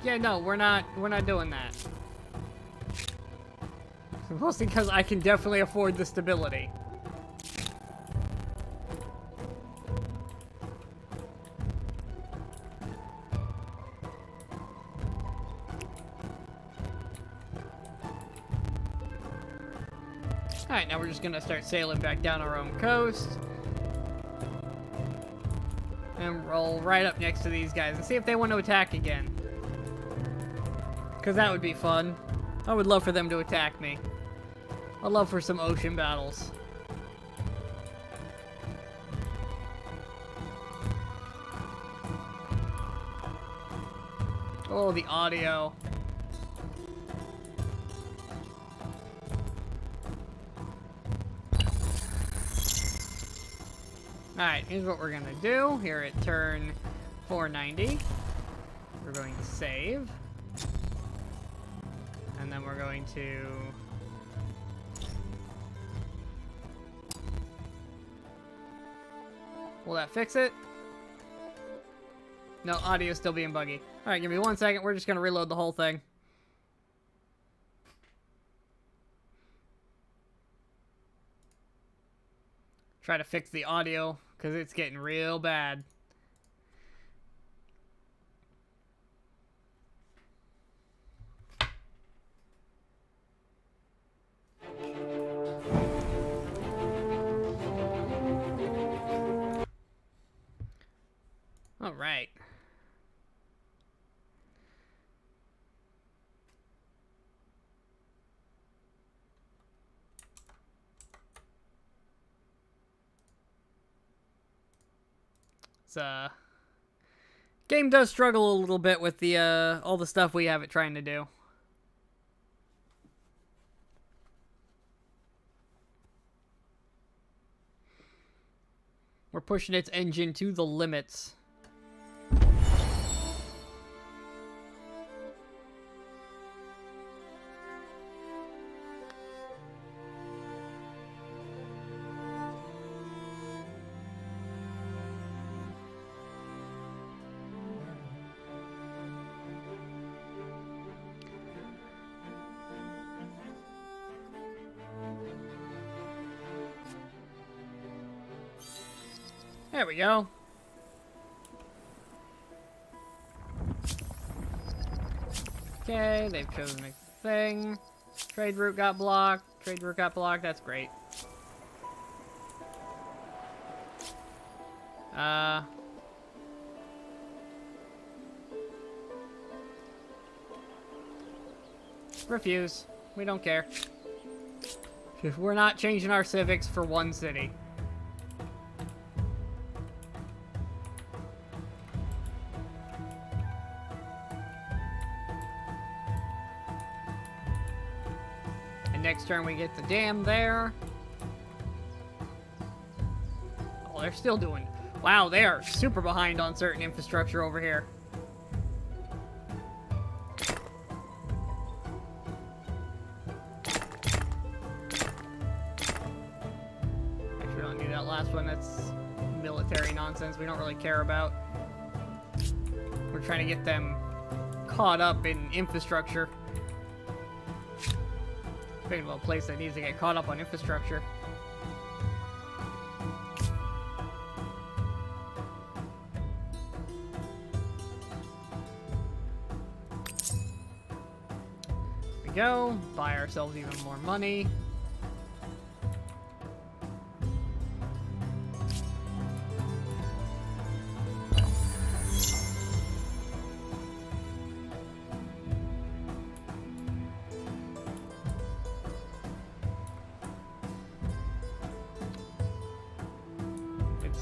Yeah, no, we're not doing that. Mostly because I can definitely afford the stability. Alright, now we're just gonna start sailing back down our own coast. And roll right up next to these guys and see if they want to attack again. Because that would be fun. I would love for them to attack me. I'd love for some ocean battles. Oh, the audio. Alright, here's what we're gonna do. Here at turn 490. We're going to save. And then we're going to... Will that fix it? No, audio's still being buggy. Alright, give me 1 second. We're just gonna reload the whole thing. Try to fix the audio, because it's getting real bad. All right. Game does struggle a little bit with the all the stuff we have it trying to do. We're pushing its engine to the limits. There we go. Okay, they've chosen a thing. Trade route got blocked. Trade route got blocked. That's great. Refuse. We don't care. We're not changing our civics for one city. And next turn we get the dam there. Oh, they're still doing... Wow, they are super behind on certain infrastructure over here. Actually, we don't need that last one. That's military nonsense we don't really care about. We're trying to get them caught up in infrastructure. Speaking of a place that needs to get caught up on infrastructure. There we go. Buy ourselves even more money.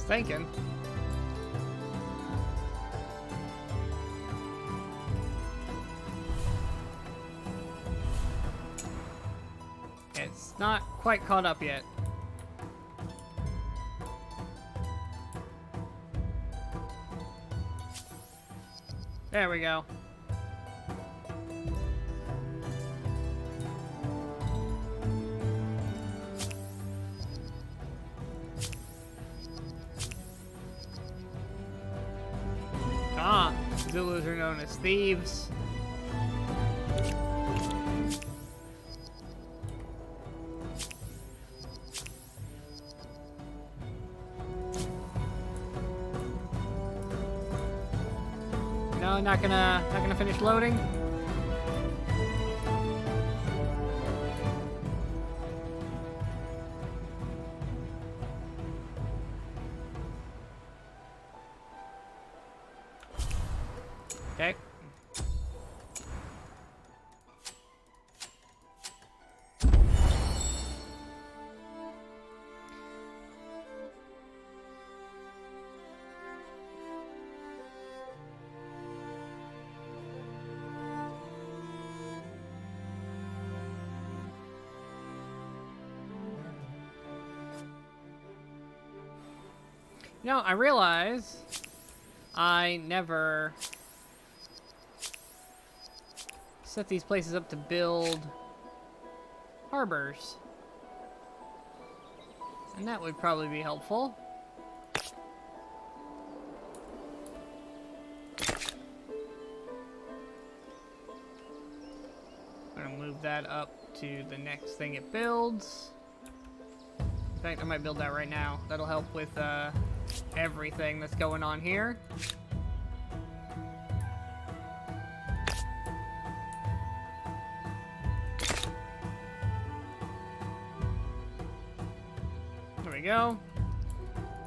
Thinking. It's not quite caught up yet. There we go. Ah, Zulus are known as thieves. No, not gonna finish loading. Okay. You know, I realize I never set these places up to build harbors. And that would probably be helpful. I'm gonna move that up to the next thing it builds. In fact, I might build that right now. That'll help with everything that's going on here. There we go.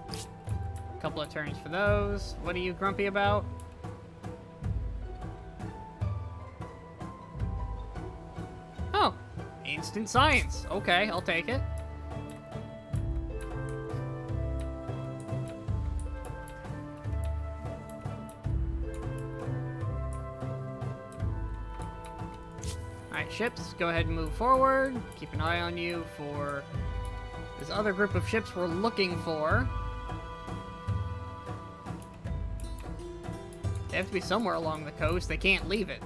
A couple of turns for those. What are you grumpy about? Oh, instant science. Okay, I'll take it. Alright, ships, go ahead and move forward. Keep an eye on you for this other group of ships we're looking for. They have to be somewhere along the coast. They can't leave it.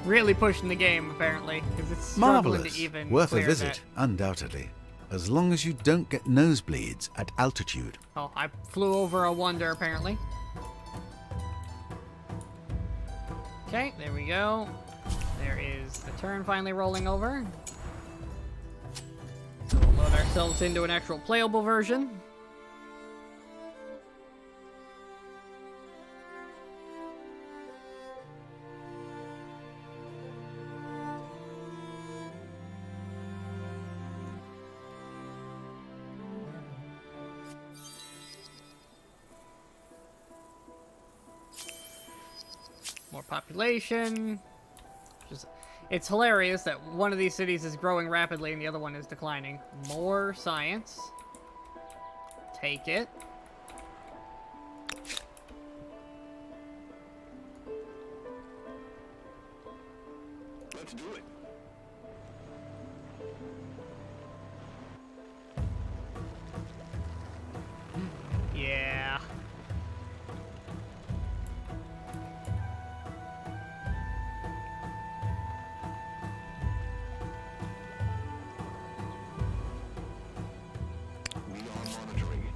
Really pushing the game, apparently, because it's struggling Marvelous. to even Worth a clear visit, that. undoubtedly. As long as you don't get nosebleeds at altitude. Oh, I flew over a wonder, apparently. Okay, there we go. There is the turn finally rolling over. So we'll load ourselves into an actual playable version. population. It's hilarious that one of these cities is growing rapidly and the other one is declining. More science. Take it. Let's do it. Yeah. We are monitoring.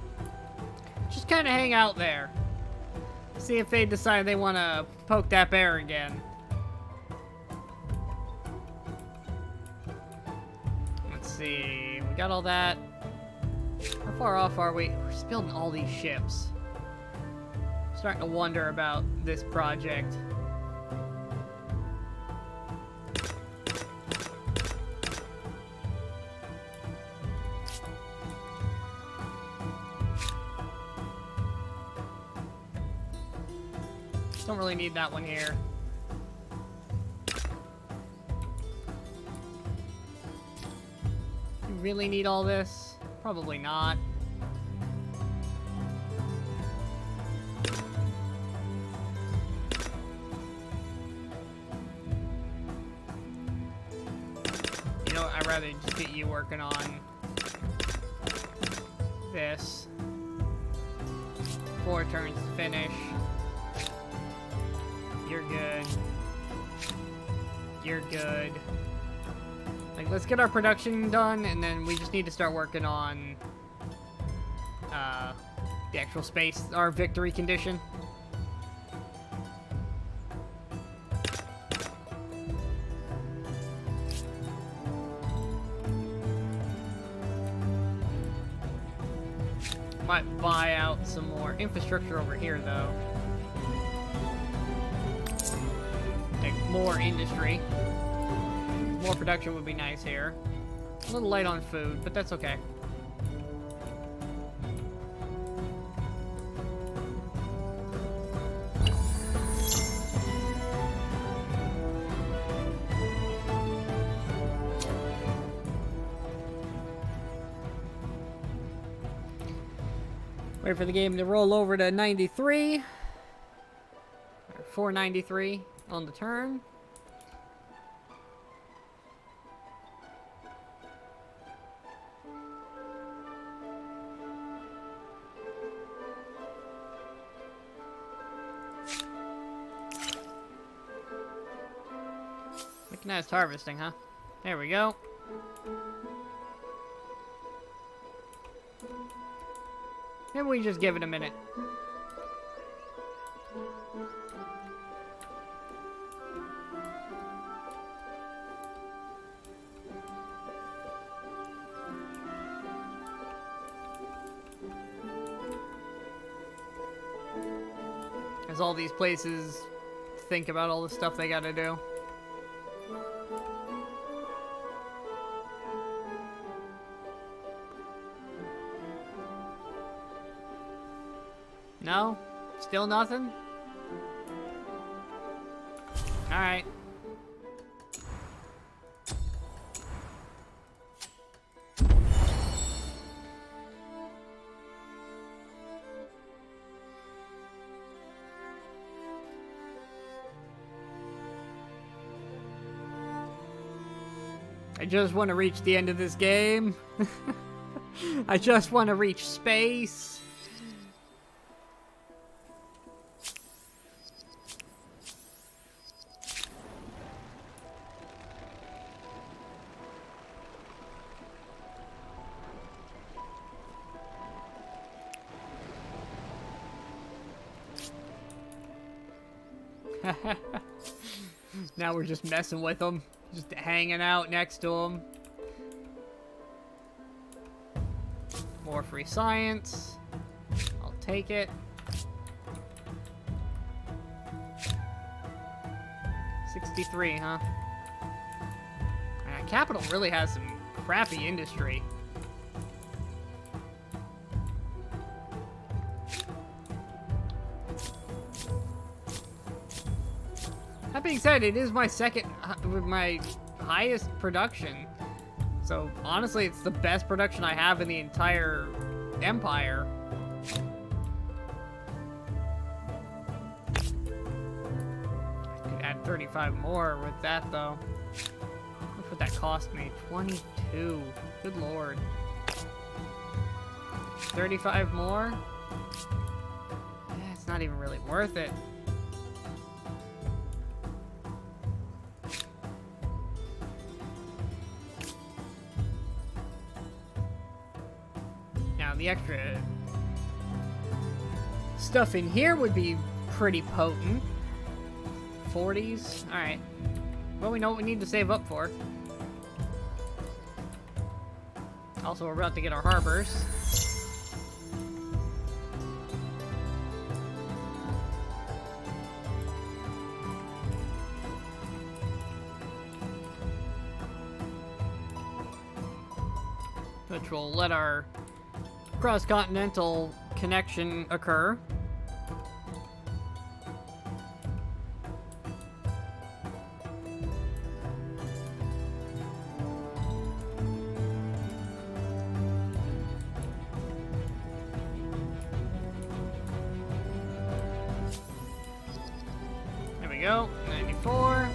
Just kind of hang out there. See if they decide they want to poke that bear again. Let's see. We got all that. How far off are we? We're just building all these ships. Starting to wonder about this project. Don't really need that one here. You really need all this? Probably not. You know what? I'd rather just get you working on this. 4 turns to finish. You're good. You're good. Like, let's get our production done, and then we just need to start working on the actual space, our victory condition. Might buy out some more infrastructure over here, though. Like, more industry. More production would be nice here. A little light on food, but that's okay. Wait for the game to roll over to 93. Or 493 on the turn. Mechanized harvesting, huh? There we go. Maybe we just give it a minute. As all these places think about all the stuff they gotta do. No? Still nothing? Alright. I just want to reach the end of this game. I just want to reach space. Now we're just messing with them. Just hanging out next to them. More free science. I'll take it. 63, huh? Capital really has some crappy industry. That being said, it is my my highest production. So honestly, it's the best production I have in the entire empire. I could add 35 more with that though. What would that cost me? 22. Good lord. 35 more? Yeah, it's not even really worth it. Now, the extra stuff in here would be pretty potent. 40s? Alright. Well, we know what we need to save up for. Also, we're about to get our harbors. Which will let our cross-continental connection occur. There we go, 94.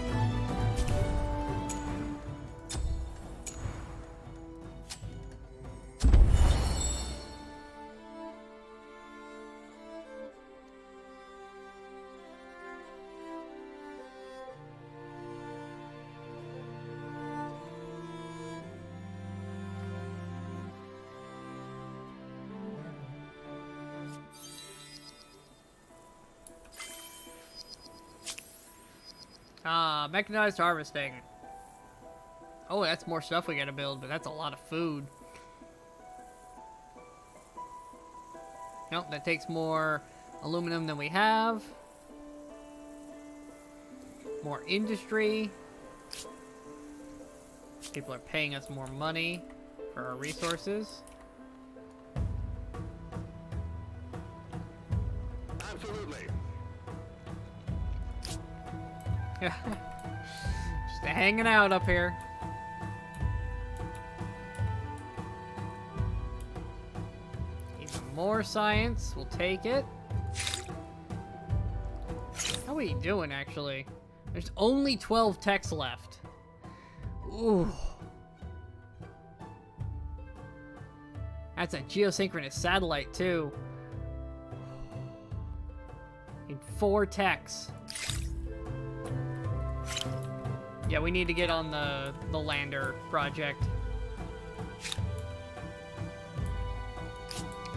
Mechanized harvesting. Oh, that's more stuff we gotta build, but that's a lot of food. Nope, that takes more aluminum than we have. More industry. People are paying us more money for our resources. Absolutely. Just hanging out up here. Even more science. We'll take it. How are we doing, actually? There's only 12 techs left. Ooh. That's a geosynchronous satellite, too. Need 4 techs. Yeah, we need to get on the lander project.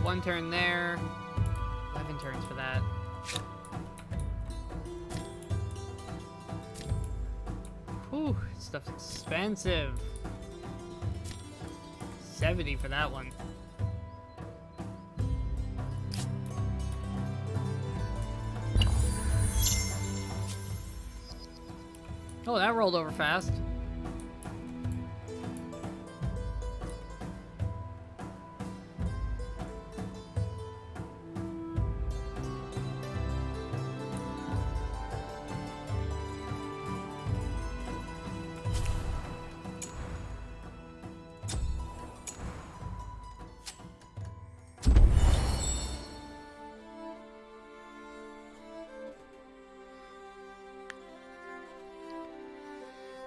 1 turn there. 11 turns for that. Whew, stuff's expensive. 70 for that one. Oh, that rolled over fast.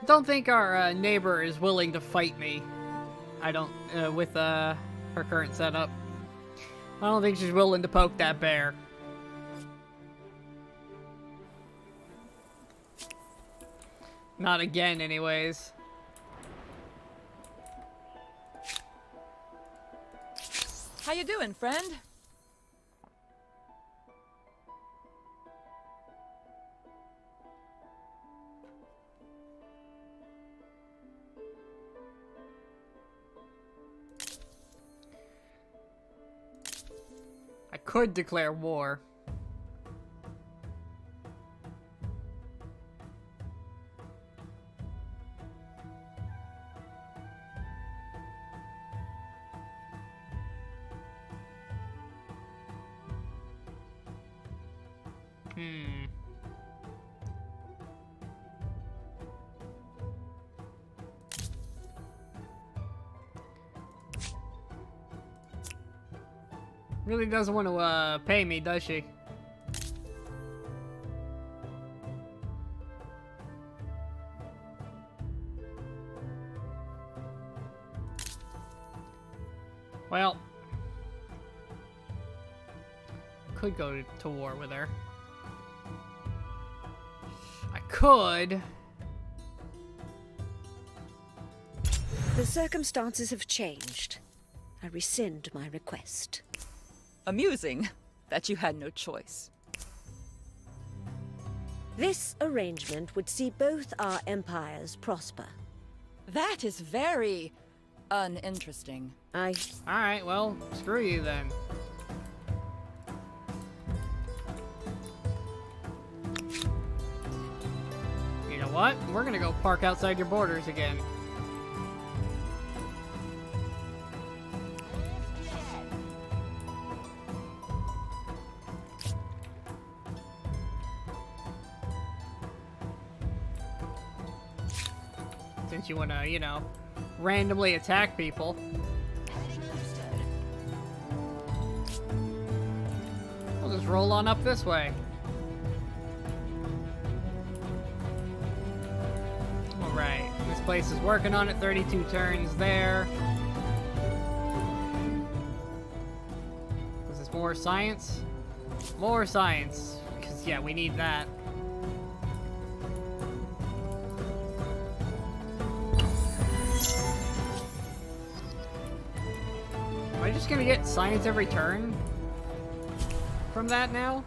Don't think our neighbor is willing to fight me. I don't, with her current setup. I don't think she's willing to poke that bear. Not again, anyways. How you doing, friend? I could declare war. Really doesn't want to pay me, does she? Well, could go to war with her. I could. The circumstances have changed. I rescind my request. Amusing that you had no choice. This arrangement would see both our empires prosper. That is very uninteresting. Alright, well, screw you then. You know what? We're gonna go park outside your borders again. Since you wanna, you know, randomly attack people. We'll just roll on up this way. Alright, this place is working on it, 32 turns there. Was this more science? More science, because yeah, we need that. Am I just gonna get science every turn from that now?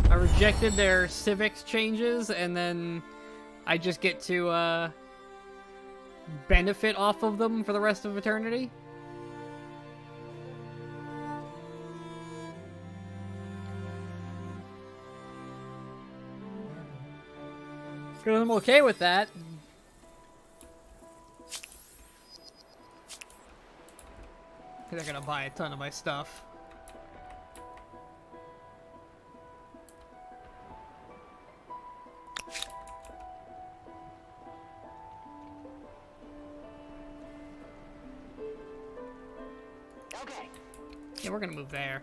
I rejected their civics changes, and then I just get to benefit off of them for the rest of eternity? Because I'm okay with that. They're gonna buy a ton of my stuff. Okay. Yeah, we're gonna move there.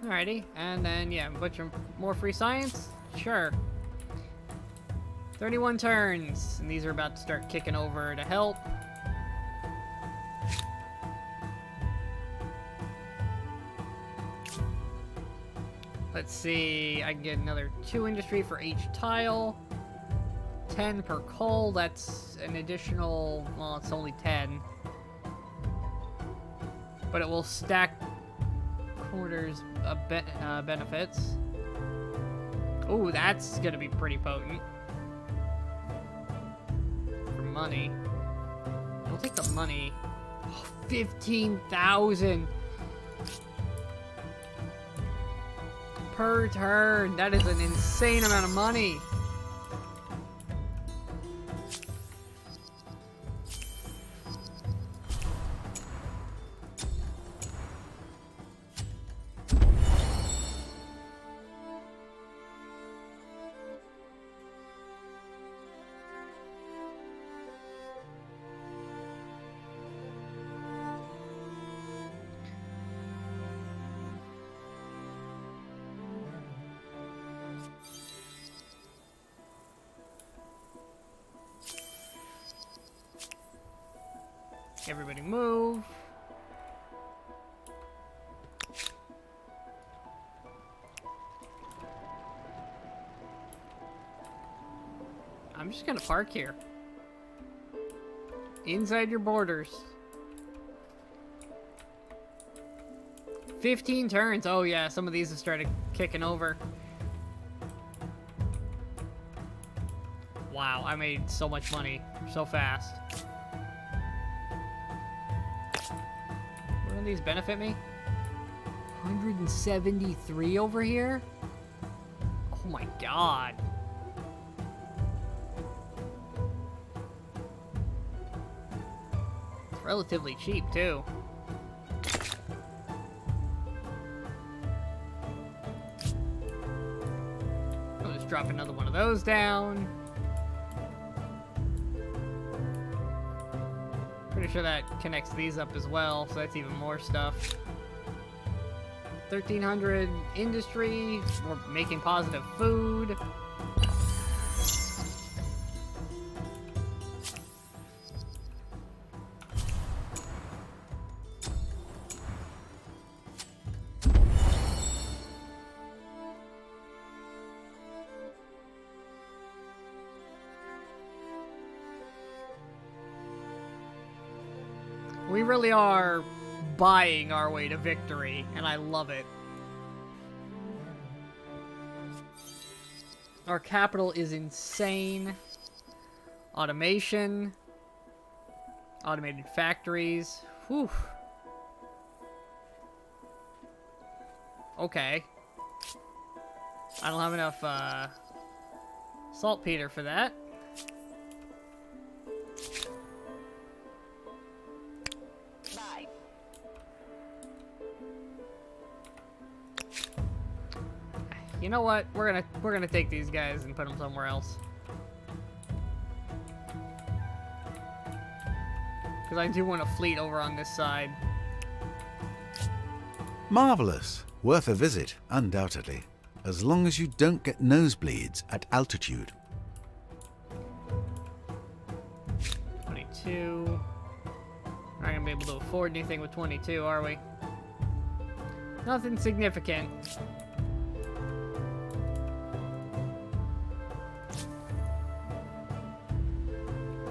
Alrighty, and then yeah, a bunch of more free science? Sure. 31 turns, and these are about to start kicking over to help. Let's see, I can get another 2 industry for each tile. 10 per coal, that's an additional, well, it's only 10. But it will stack quarters benefits. Ooh, that's gonna be pretty potent. For money. I'll take the money. Oh, 15,000 per turn. That is an insane amount of money. Everybody move. I'm just gonna park here. Inside your borders. 15 turns. Oh yeah, some of these have started kicking over. Wow, I made so much money so fast. Will these benefit me? 173 over here? Oh my god. It's relatively cheap too. I'll just drop another one of those down. Pretty sure that connects these up as well, so that's even more stuff. 1,300 industry. We're making positive food. We really are buying our way to victory, and I love it. Our capital is insane. Automation. Automated factories. Whew. Okay. I don't have enough, saltpeter for that. You know what? We're gonna take these guys and put them somewhere else. Because I do want a fleet over on this side. Marvellous. Worth a visit, undoubtedly. As long as you don't get nosebleeds at altitude. 22. We're not gonna be able to afford anything with 22, are we? Nothing significant.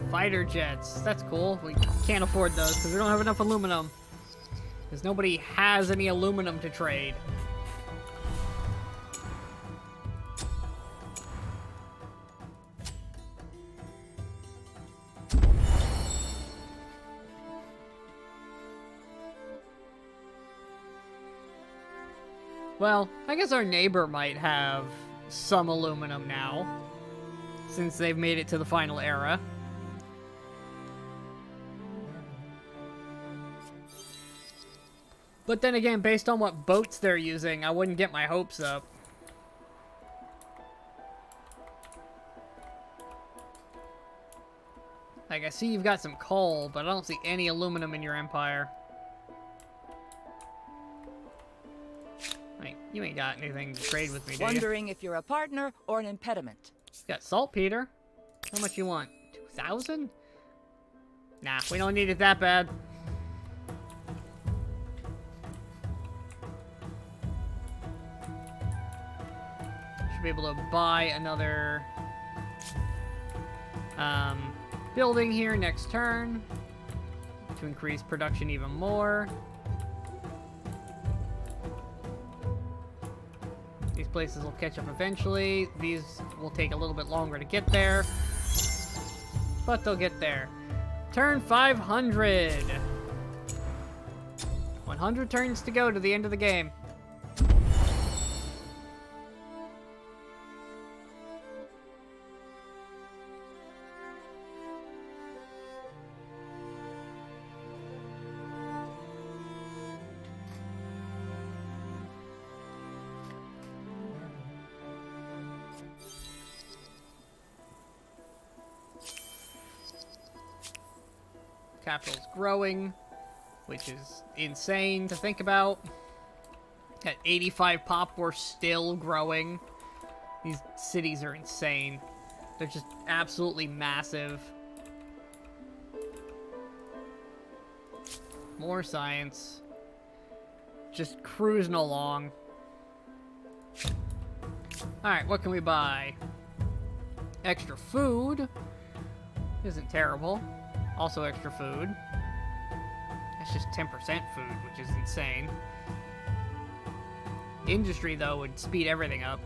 Fighter jets. That's cool. We can't afford those because we don't have enough aluminum. Because nobody has any aluminum to trade. Well, I guess our neighbor might have some aluminum now, since they've made it to the final era. But then again, based on what boats they're using, I wouldn't get my hopes up. Like, I see you've got some coal, but I don't see any aluminum in your empire. Wait, you ain't got anything to trade with me, do you? Wondering if you're a partner or an impediment. Got saltpeter. How much you want? 2,000? Nah, we don't need it that bad. Should be able to buy another building here next turn to increase production even more. These places will catch up eventually. These will take a little bit longer to get there, but they'll get there. Turn 500. 100 turns to go to the end of the game. Capital's growing, which is insane to think about. At 85 pop, we're still growing. These cities are insane. They're just absolutely massive. More science. Just cruising along. Alright, what can we buy? Extra food. Isn't terrible. Also extra food. That's just 10% food, which is insane. Industry, though, would speed everything up.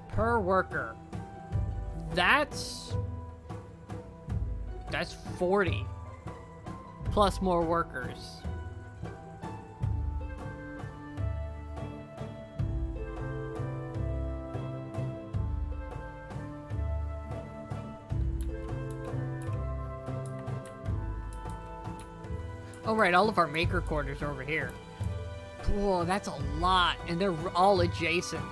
Per worker. That's 40. Plus more workers. Oh, right, all of our maker quarters are over here. Whoa, that's a lot, and they're all adjacent.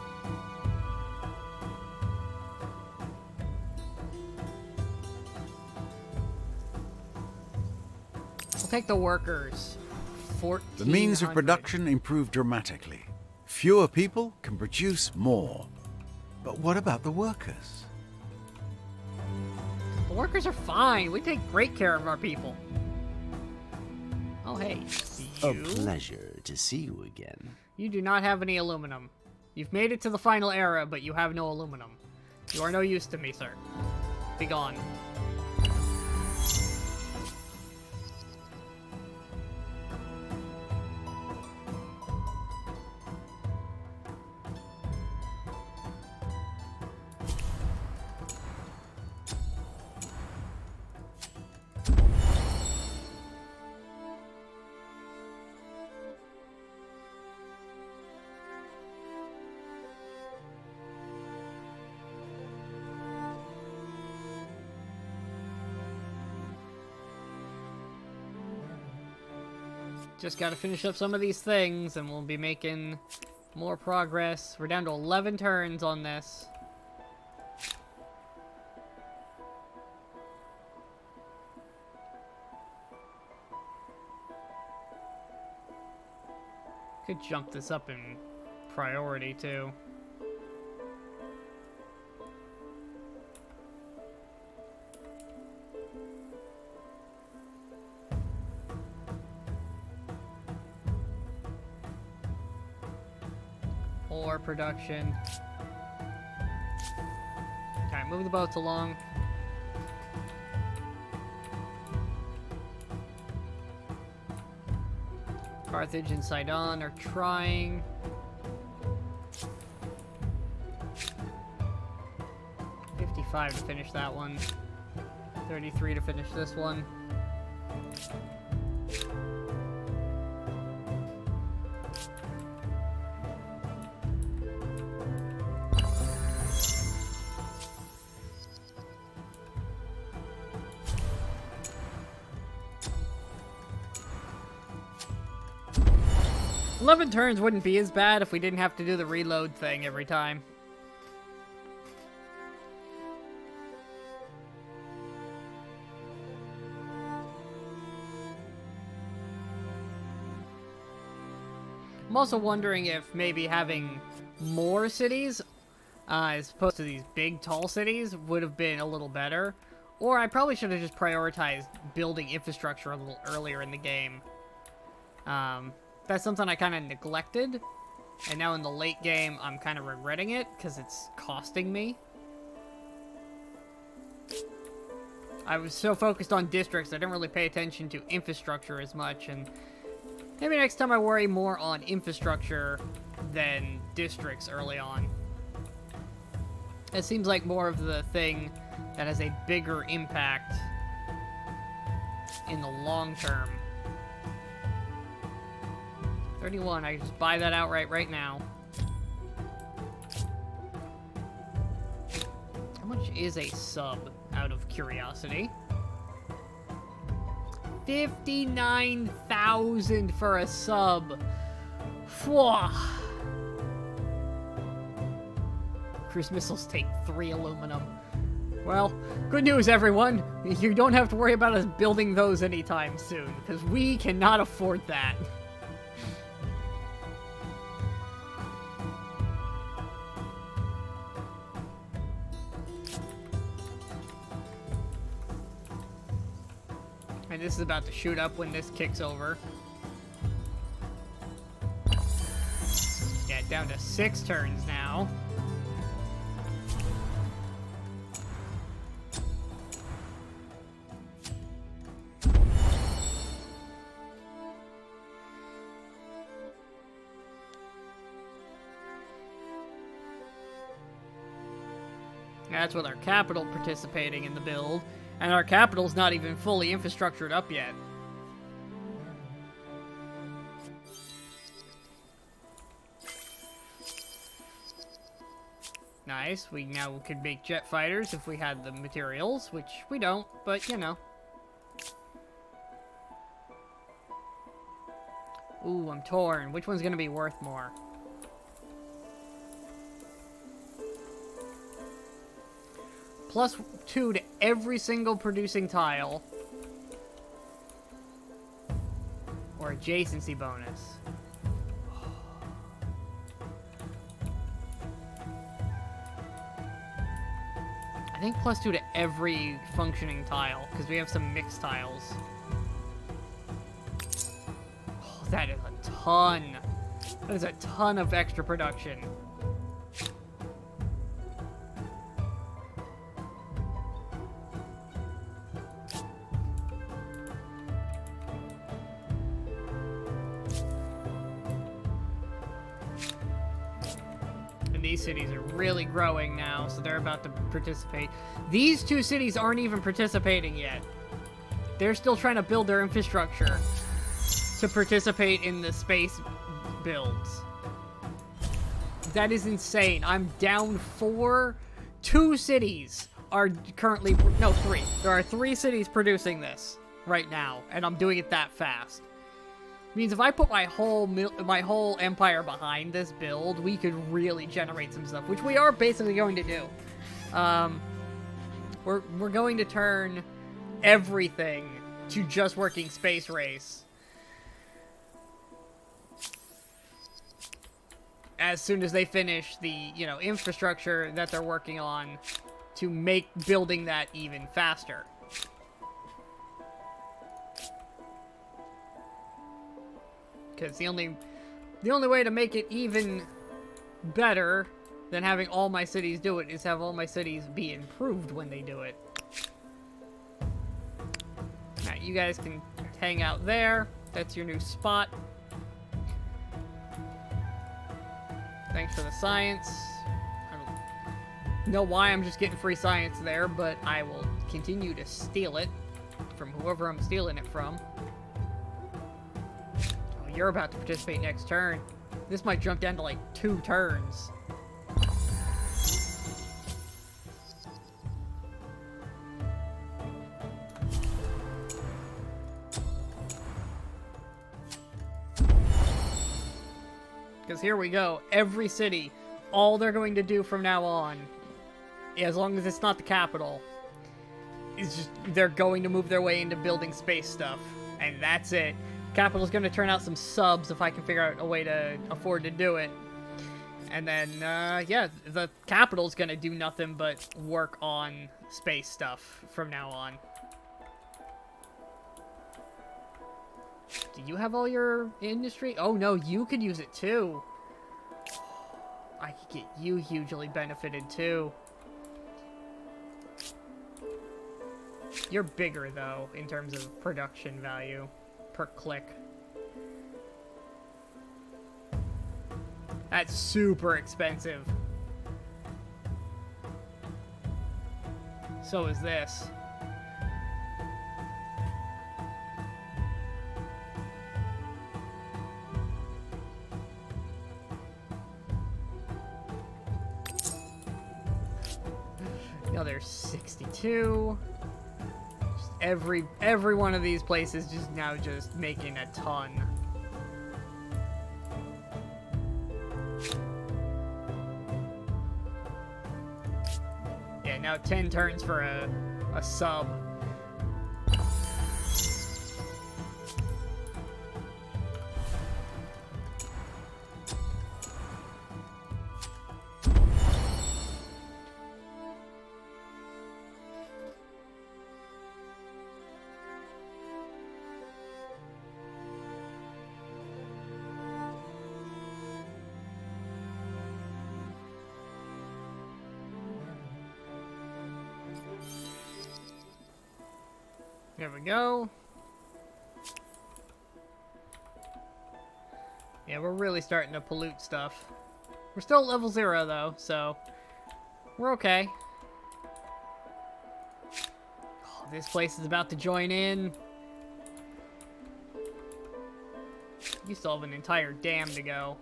We'll take the workers. The means of 1,400. production improve dramatically. Fewer people can produce more. But what about the workers? The workers are fine. We take great care of our people. Oh, hey. A You. pleasure to see you again. You do not have any aluminum. You've made it to the final era, but you have no aluminum. You are no use to me, sir. Be gone. Just gotta finish up some of these things, and we'll be making more progress. We're down to 11 turns on this. Could jump this up in priority, too. Ore production. Alright, move the boats along. Carthage and Sidon are trying. $55 to finish that one. $33 to finish this one. $11 turns wouldn't be as bad if we didn't have to do the reload thing every time. I'm also wondering if maybe having more cities, as opposed to these big, tall cities, would have been a little better. Or I probably should have just prioritized building infrastructure a little earlier in the game. That's something I kind of neglected, and now in the late game, I'm kind of regretting it, because it's costing me. I was so focused on districts, I didn't really pay attention to infrastructure as much, and maybe next time I worry more on infrastructure than districts early on. It seems like more of the thing that has a bigger impact in the long term. 31, I can just buy that outright right now. How much is a sub, out of curiosity? 59,000 for a sub. Phew. Cruise missiles take 3 aluminum. Well, good news, everyone. You don't have to worry about us building those anytime soon, because we cannot afford that. And this is about to shoot up when this kicks over. Yeah, down to 6 turns now. That's with our capital participating in the build. And our capital's not even fully infrastructured up yet. Nice. We now could make jet fighters if we had the materials, which we don't, but you know. Ooh, I'm torn. Which one's gonna be worth more? +2 to every single producing tile. or adjacency bonus. I think +2 to every functioning tile, because we have some mixed tiles. Oh, that is a ton. That is a ton of extra production. And these cities are really growing now, so they're about to participate. These two cities aren't even participating yet. They're still trying to build their infrastructure to participate in the space builds. That is insane. I'm down 4. 2 cities are currently... No, 3. There are 3 cities producing this right now, and I'm doing it that fast. Means if I put my whole empire behind this build, we could really generate some stuff, which we are basically going to do. We're going to turn everything to just working space race as soon as they finish the, you know, infrastructure that they're working on to make building that even faster. Because the only way to make it even better than having all my cities do it is have all my cities be improved when they do it. Alright, you guys can hang out there. That's your new spot. Thanks for the science. I don't know why I'm just getting free science there, but I will continue to steal it from whoever I'm stealing it from. You're about to participate next turn. This might jump down to like 2 turns. Because here we go. Every city, all they're going to do from now on, as long as it's not the capital, is just they're going to move their way into building space stuff. And that's it. Capital's going to turn out some subs if I can figure out a way to afford to do it. And then, yeah, the capital's going to do nothing but work on space stuff from now on. Do you have all your industry? Oh, no, you could use it, too. I could get you hugely benefited, too. You're bigger, though, in terms of production value per click. That's super expensive. So is this. Now there's 62. Every one of these places just now just making a ton. Yeah, now 10 turns for a sub. There we go. Yeah, we're really starting to pollute stuff. We're still at level 0 though, so we're okay. Oh, this place is about to join in. You still have an entire dam to go.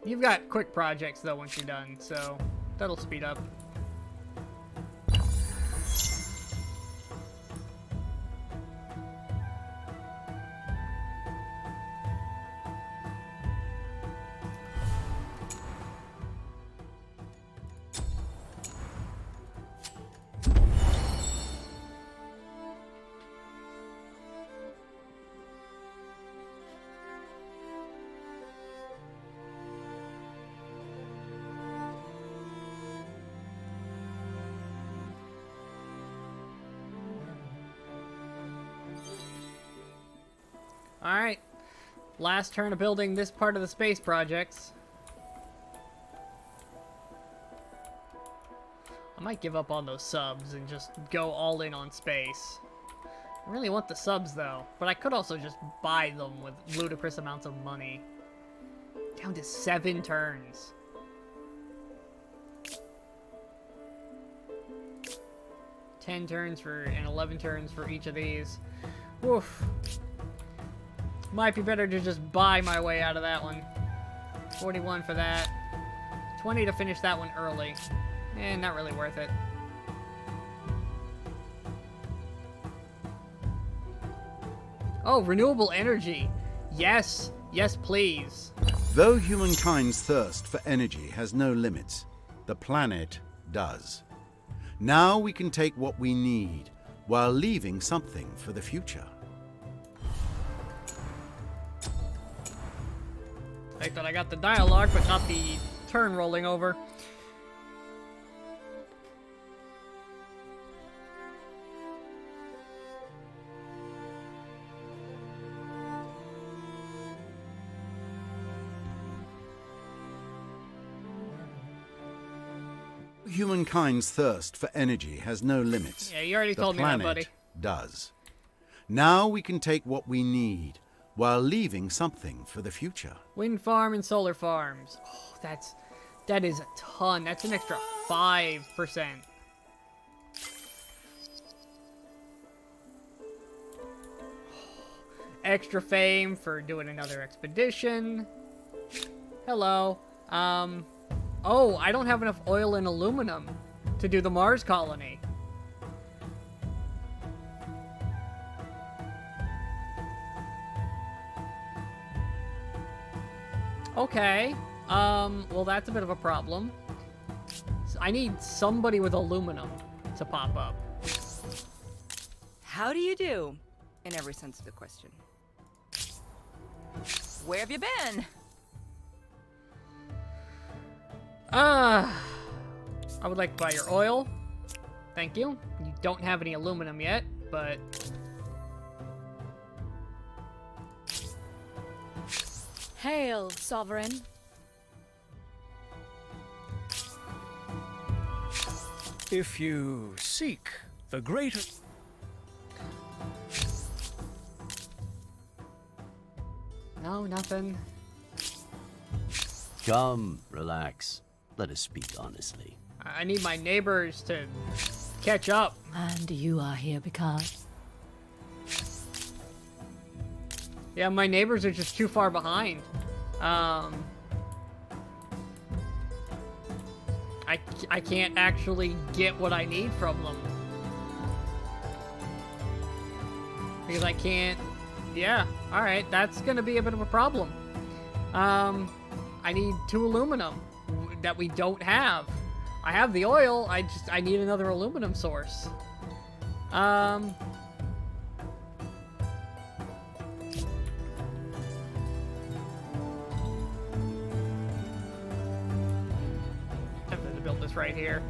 You've got quick projects though once you're done, so that'll speed up. Alright. Last turn of building this part of the space projects. I might give up on those subs and just go all in on space. I really want the subs though, but I could also just buy them with ludicrous amounts of money. Down to 7 turns. $10 turns for and 11 turns for each of these. Woof. Might be better to just buy my way out of that one. 41 for that. 20 to finish that one early. Not really worth it. Oh, renewable energy. Yes. Yes, please. Though humankind's thirst for energy has no limits, the planet does. Now we can take what we need while leaving something for the future. I thought I got the dialogue, but not the turn rolling over. Humankind's thirst for energy has no limits. Yeah, you already The told me that, planet buddy. does. Now we can take what we need while leaving something for the future. Wind farm and solar farms. Oh, that is a ton. That's an extra 5%. Extra fame for doing another expedition. Hello. Oh, I don't have enough oil and aluminum to do the Mars colony. Okay. Well, that's a bit of a problem. So I need somebody with aluminum to pop up. How do you do? In every sense of the question. Where have you been? I would like to buy your oil. Thank you. You don't have any aluminum yet, but... Hail, Sovereign. If you seek the greater... No, nothing. Come, relax. Let us speak honestly. I need my neighbors to catch up. And you are here because... Yeah, my neighbors are just too far behind. I can't actually get what I need from them. Because I can't... Yeah, alright, that's gonna be a bit of a problem. I need 2 aluminum that we don't have. I have the oil, I need another aluminum source. Tempted to build this right here.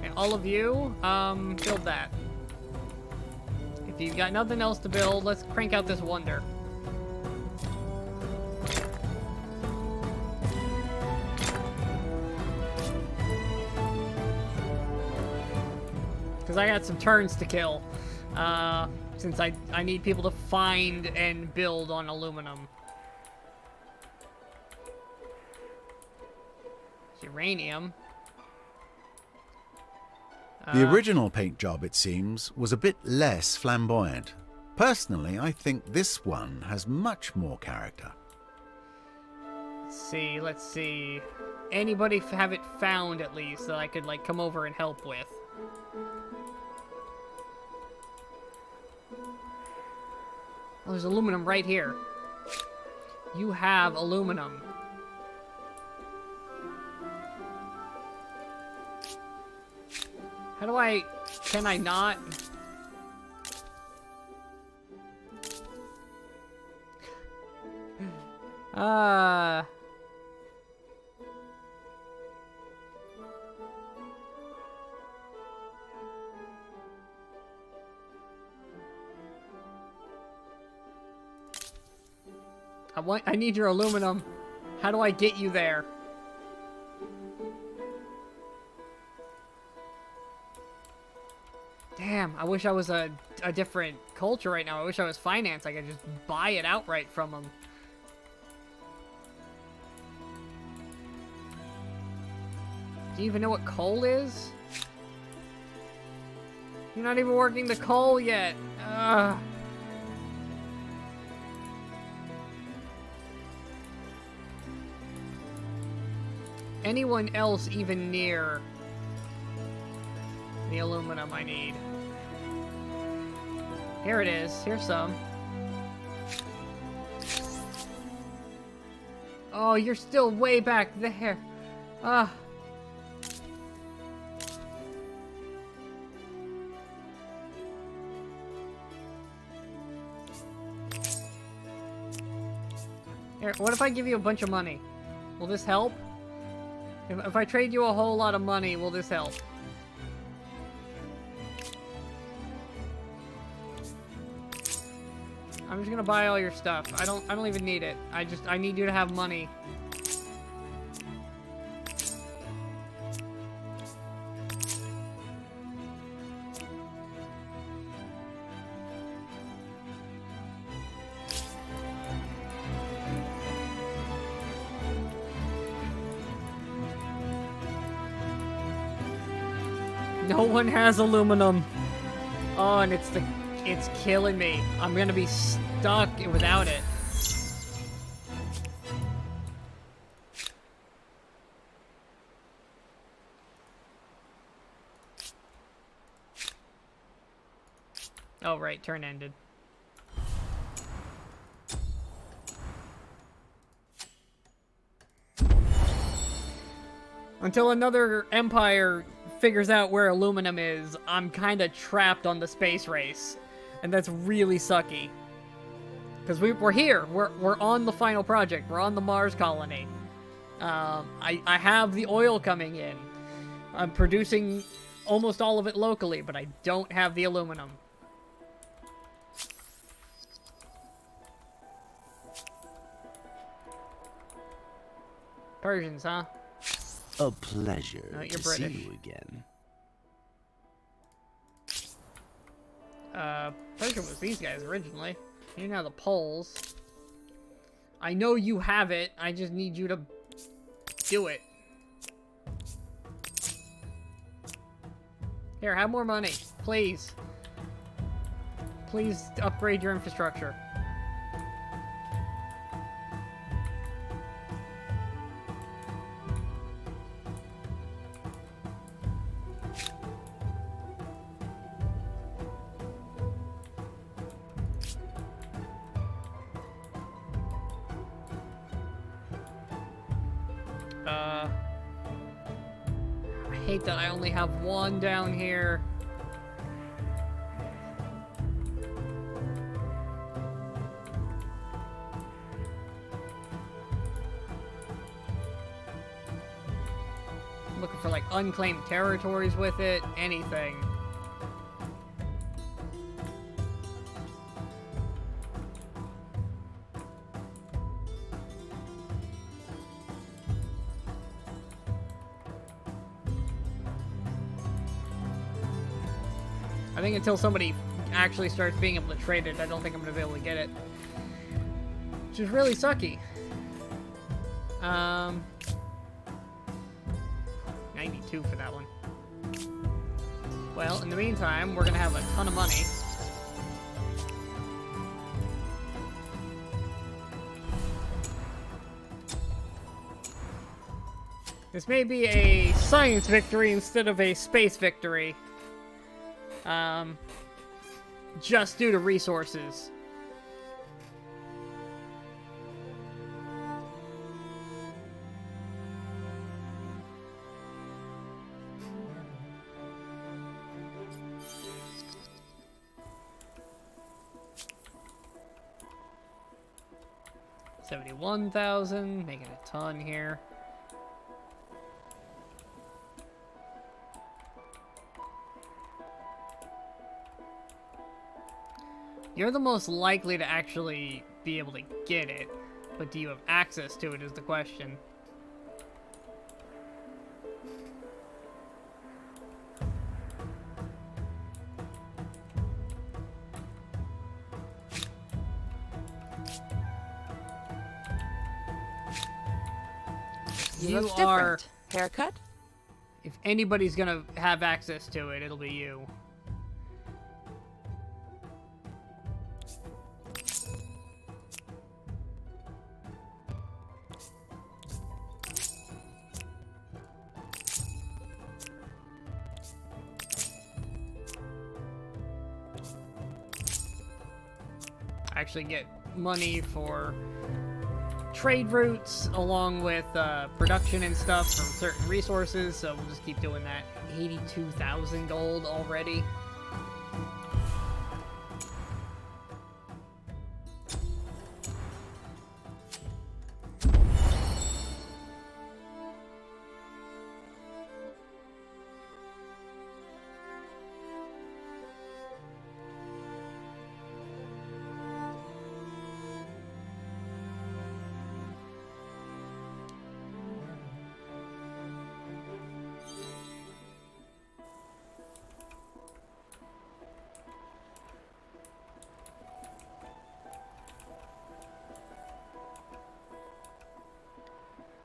And all of you, build that. If you've got nothing else to build, let's crank out this wonder. Because I got some turns to kill. Since I need people to find and build on aluminum. Uranium. The original paint job, it seems, was a bit less flamboyant. Personally, I think this one has much more character. Let's see. Anybody have it found at least that I could like come over and help with? Oh, there's aluminum right here. You have aluminum. How do I... Can I not? I need your aluminum. How do I get you there? Damn, I wish I was a different culture right now. I wish I was finance. I could just buy it outright from them. Do you even know what coal is? You're not even working the coal yet. Ugh. Anyone else even near the aluminum I need? Here it is. Here's some. Oh, you're still way back there. Ah. Here, what if I give you a bunch of money? Will this help? If I trade you a whole lot of money, will this help? I'm just gonna buy all your stuff. I don't even need it. I need you to have money. No one has aluminum. Oh, and it's killing me. I'm gonna be stuck without it. Oh, right, turn ended. Until another empire figures out where aluminum is, I'm kind of trapped on the space race. And that's really sucky. Because we're here. We're on the final project. We're on the Mars colony. I have the oil coming in. I'm producing almost all of it locally, but I don't have the aluminum. Persians, huh? A pleasure No, you're to British. see you again. Persia was these guys originally. You're now the Poles. I know you have it. I just need you to do it. Here, have more money. Please. Please upgrade your infrastructure. I hate that I only have one down here. I'm looking for like unclaimed territories with it, anything. I think until somebody actually starts being able to trade it, I don't think I'm going to be able to get it. Which is really sucky. 92 for that one. Well, in the meantime, we're going to have a ton of money. This may be a science victory instead of a space victory. Just due to resources. $71,000, making a ton here. You're the most likely to actually be able to get it. But do you have access to it is the question. You look different. Haircut? If anybody's gonna have access to it, it'll be you. I actually get money for trade routes along with production and stuff from certain resources, so we'll just keep doing that. 82,000 gold already.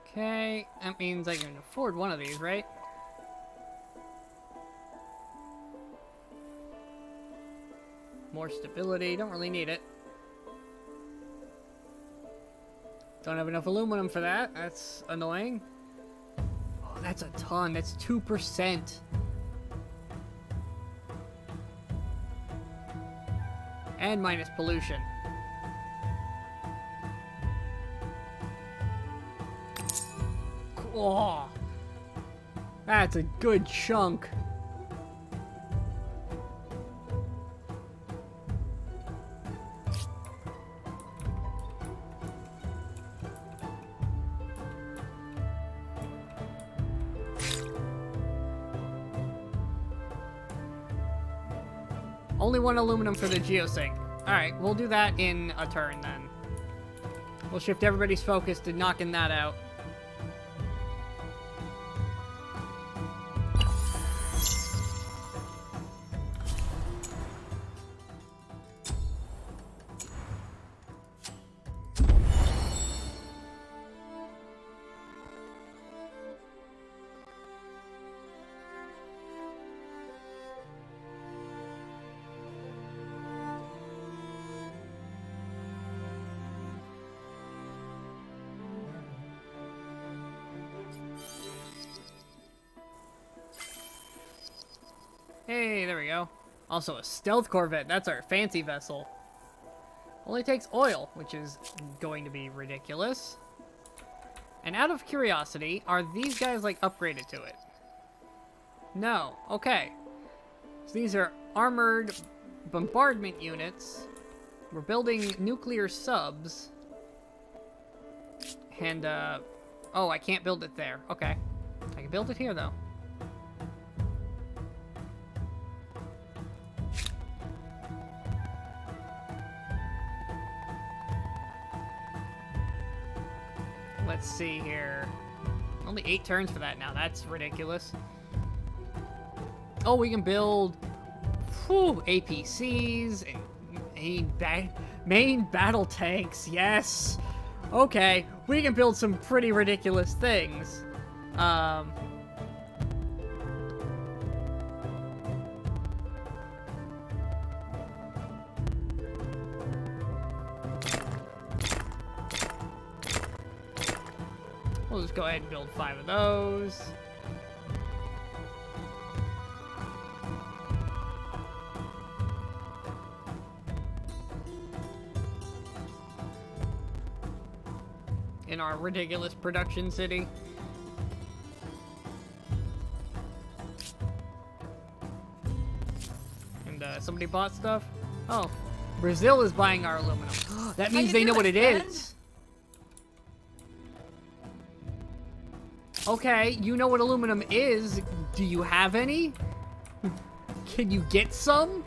Okay, that means I can afford one of these, right? More stability, don't really need it. Don't have enough aluminum for that, that's annoying. Oh, that's a ton, that's 2%. And minus pollution. Oh, that's a good chunk. Only one aluminum for the geosync. Alright, we'll do that in a turn then. We'll shift everybody's focus to knocking that out. Hey, there we go. Also a stealth corvette. That's our fancy vessel. Only takes oil, which is going to be ridiculous. And out of curiosity, are these guys, like, upgraded to it? No. Okay. So these are armored bombardment units. We're building nuclear subs. And, oh, I can't build it there. Okay. I can build it here, though. Let's see here. Only 8 turns for that now. That's ridiculous. Oh, we can build APCs and main battle tanks. Yes. Okay, we can build some pretty ridiculous things. We'll just go ahead and build 5 of those. In our ridiculous production city. And somebody bought stuff? Oh, Brazil is buying our aluminum. That means they know what it is. Okay, you know what aluminum is. Do you have any? Can you get some?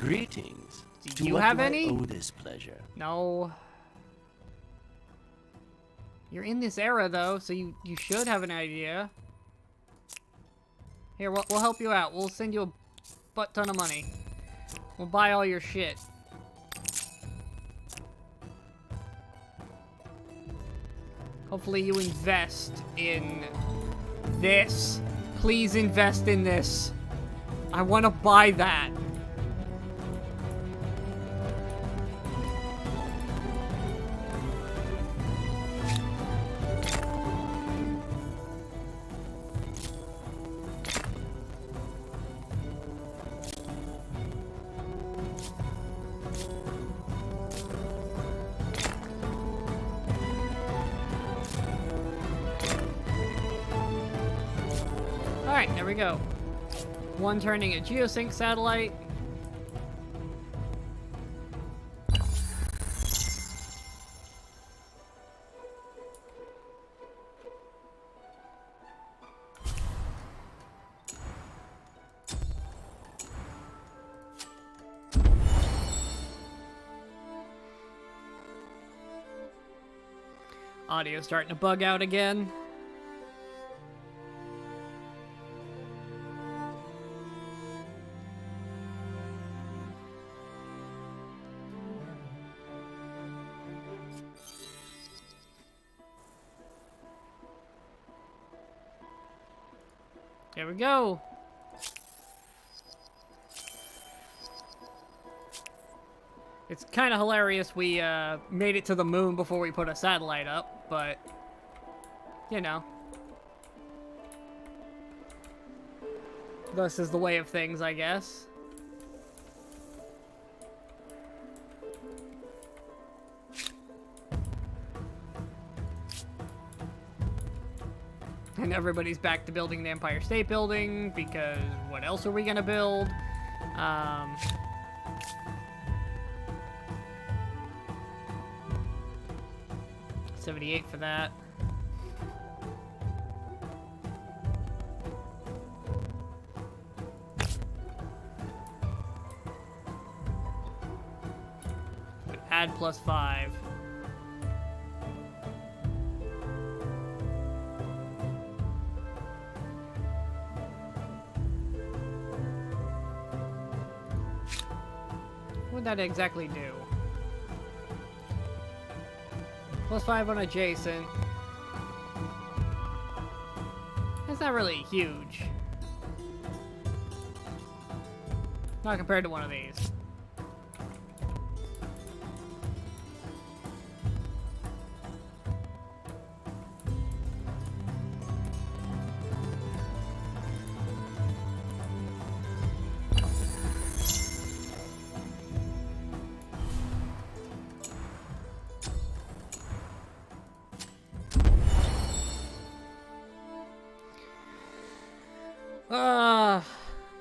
Greetings. Do To you what have do I any? owe this pleasure? No. You're in this era, though, so you should have an idea. Here, we'll help you out. We'll send you a butt ton of money. We'll buy all your shit. Hopefully you invest in this. Please invest in this. I want to buy that. Alright, there we go. One turning a geosync satellite. Audio starting to bug out again. There we go. It's kind of hilarious we made it to the moon before we put a satellite up, but, you know. This is the way of things, I guess. And everybody's back to building the Empire State Building, because what else are we gonna build? 78 for that. Add +5. What would that exactly do? +5 on adjacent. That's not really huge. Not compared to one of these.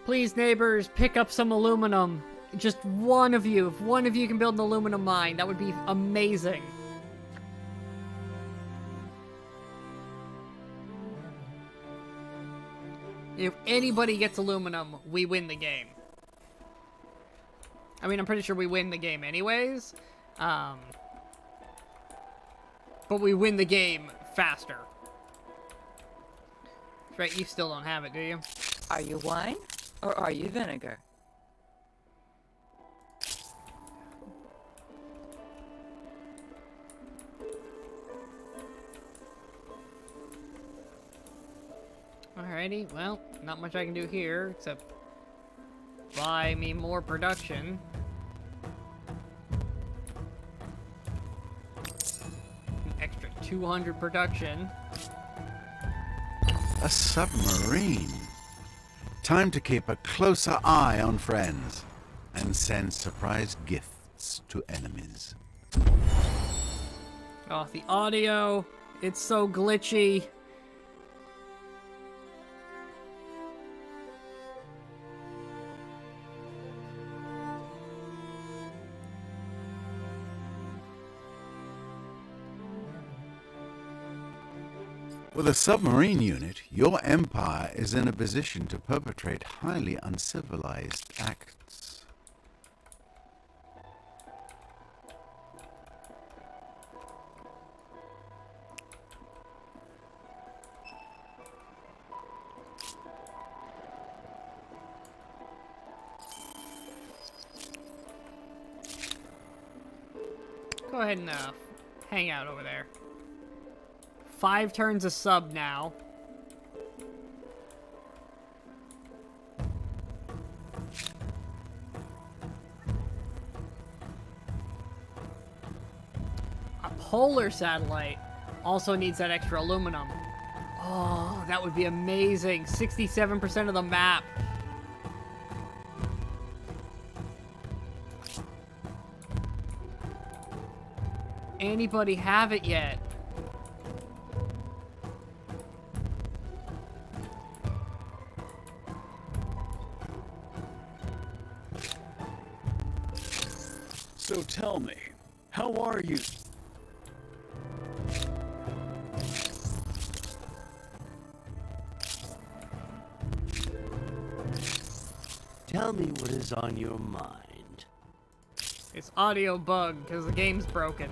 Please, neighbors, pick up some aluminum. Just one of you. If one of you can build an aluminum mine, that would be amazing. If anybody gets aluminum, we win the game. I mean, I'm pretty sure we win the game anyways. But we win the game faster. That's right, you still don't have it, do you? Are you wine or are you vinegar? Alrighty, well, not much I can do here except buy me more production. An extra 200 production. A submarine. Time to keep a closer eye on friends and send surprise gifts to enemies. Oh, the audio. It's so glitchy. With a submarine unit, your empire is in a position to perpetrate highly uncivilized acts. Go ahead and hang out over there. 5 turns a sub now. A polar satellite also needs that extra aluminum. Oh, that would be amazing. 67% of the map. Anybody have it yet? So tell me, how are you? Tell me what is on your mind. It's audio bug because the game's broken.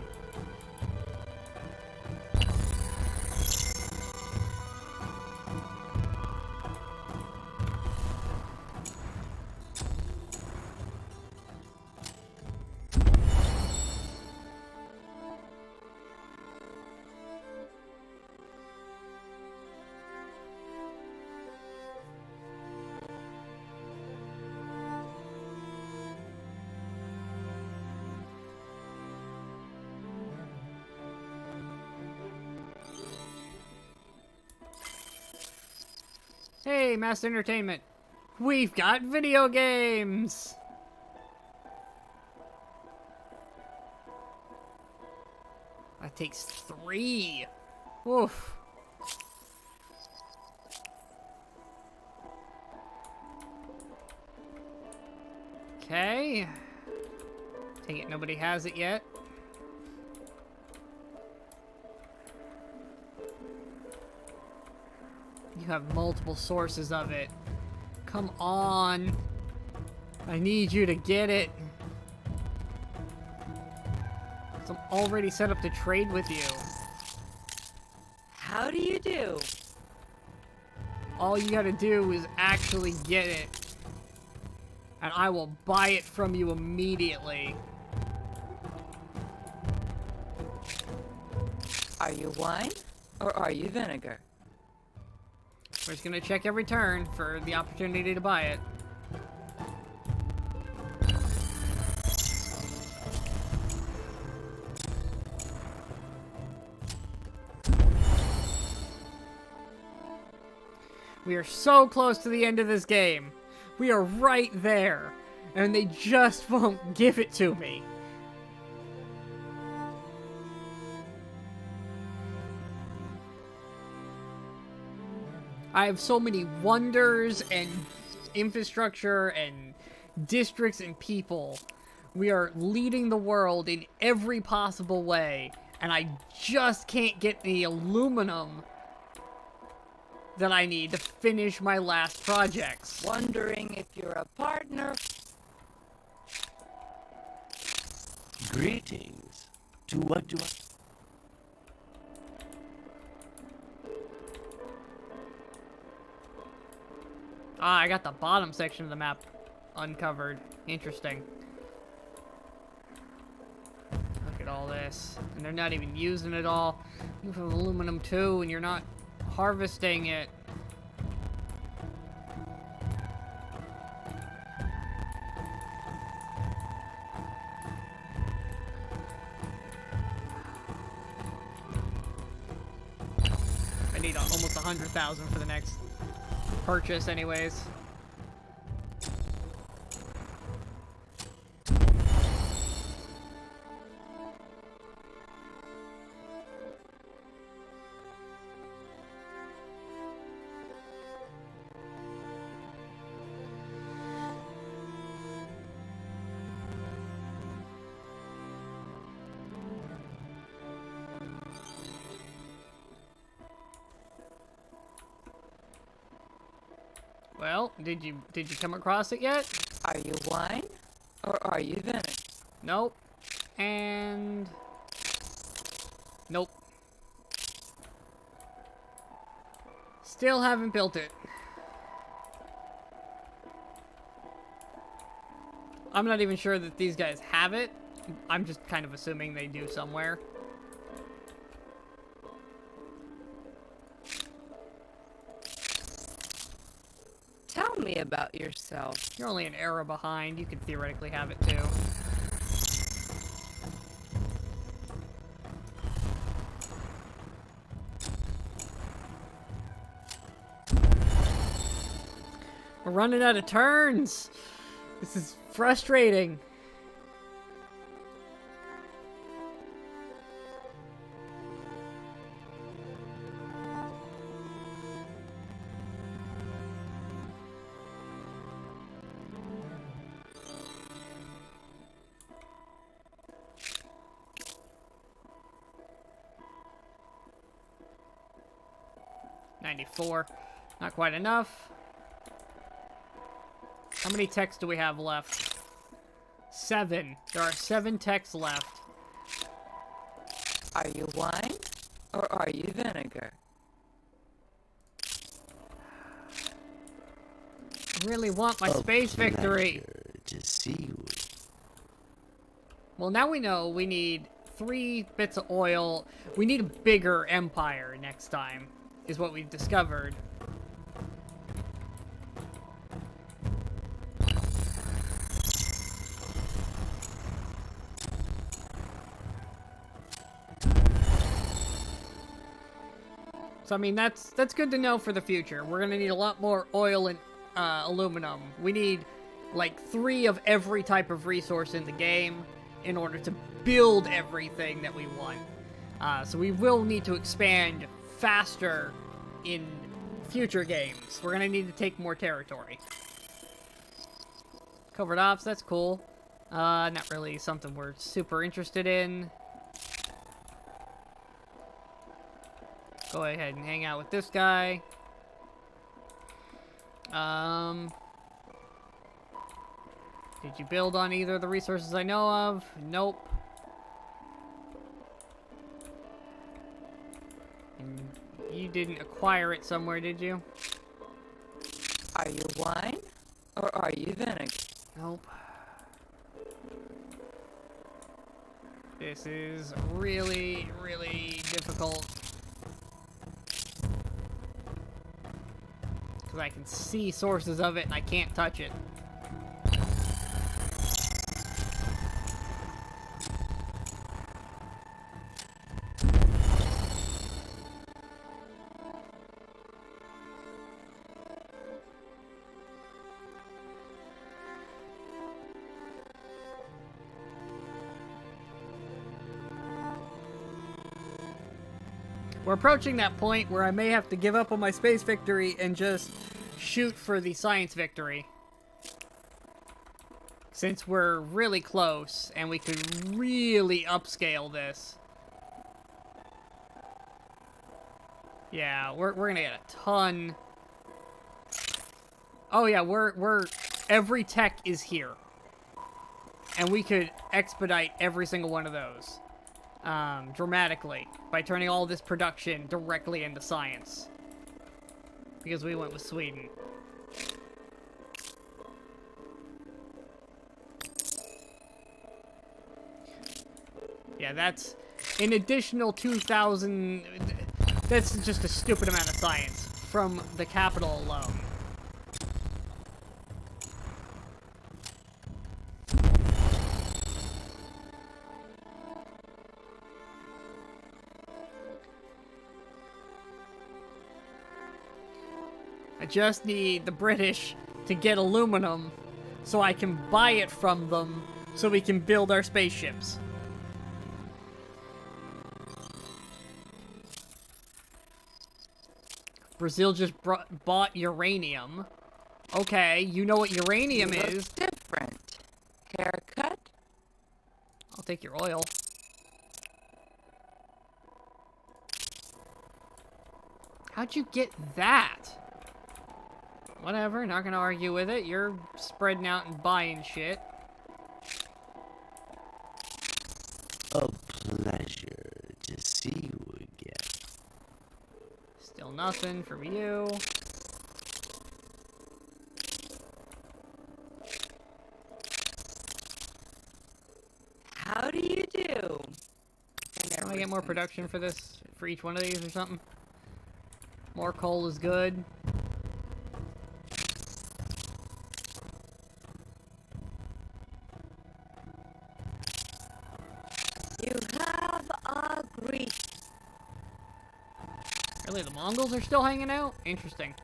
Hey, Mass Entertainment. We've got video games! That takes 3. Oof. Okay. Take it, nobody has it yet. You have multiple sources of it. Come on. I need you to get it. So I'm already set up to trade with you. How do you do? All you gotta do is actually get it. And I will buy it from you immediately. Are you wine or are you vinegar? We're just gonna check every turn for the opportunity to buy it. We are so close to the end of this game. We are right there. And they just won't give it to me. I have so many wonders and infrastructure and districts and people. We are leading the world in every possible way. And I just can't get the aluminum that I need to finish my last projects. Wondering if you're a partner? Greetings. To what do I... Ah, I got the bottom section of the map uncovered. Interesting. Look at all this. And they're not even using it all. You have aluminum too, and you're not harvesting it. I need almost 100,000 for the next purchase anyways. Well, did you come across it yet? Are you wine or are you vinegar? Nope. And nope. Still haven't built it. I'm not even sure that these guys have it. I'm just kind of assuming they do somewhere. Tell me about yourself. You're only an era behind. You could theoretically have it too. We're running out of turns. This is frustrating. Not quite enough. How many techs do we have left? 7. There are 7 techs left. Are you wine or are you vinegar? I really want my space victory. To see you. Well, now we know we need 3 bits of oil. We need a bigger empire next time, is what we've discovered. So, I mean, that's good to know for the future. We're gonna need a lot more oil and aluminum. We need, like, 3 of every type of resource in the game in order to build everything that we want. So we will need to expand faster in future games. We're gonna need to take more territory. Covered ops, that's cool. Not really something we're super interested in. Go ahead and hang out with this guy. Did you build on either of the resources I know of? Nope. And you didn't acquire it somewhere, did you? Are you wine or are you vinegar? Nope. This is really, really difficult. Because I can see sources of it and I can't touch it. We're approaching that point where I may have to give up on my space victory and just shoot for the science victory. Since we're really close and we could really upscale this. Yeah, we're gonna get a ton. Oh yeah, every tech is here. And we could expedite every single one of those. Dramatically by turning all this production directly into science. Because we went with Sweden. Yeah, that's an additional 2,000... That's just a stupid amount of science from the capital alone. I just need the British to get aluminum so I can buy it from them so we can build our spaceships. Brazil just bought uranium. Okay, you know what uranium You look is. different. Haircut? I'll take your oil. How'd you get that? Whatever, not gonna argue with it. You're spreading out and buying shit. A pleasure to see you again. Still nothing from you. How How do you do? Can I get more production for this, for each one of these or something? More coal is good. You have agreed. Really, the Mongols are still hanging out? Interesting.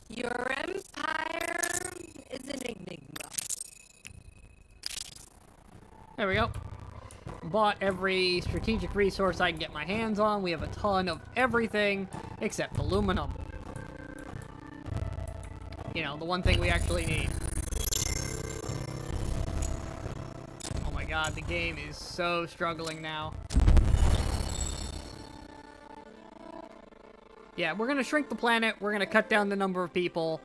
Your empire is an enigma. There we go. Bought every strategic resource I can get my hands on. We have a ton of everything except aluminum. You know, the one thing we actually need. Oh my god, the game is so struggling now. Yeah, we're gonna shrink the planet. We're gonna cut down the number of people.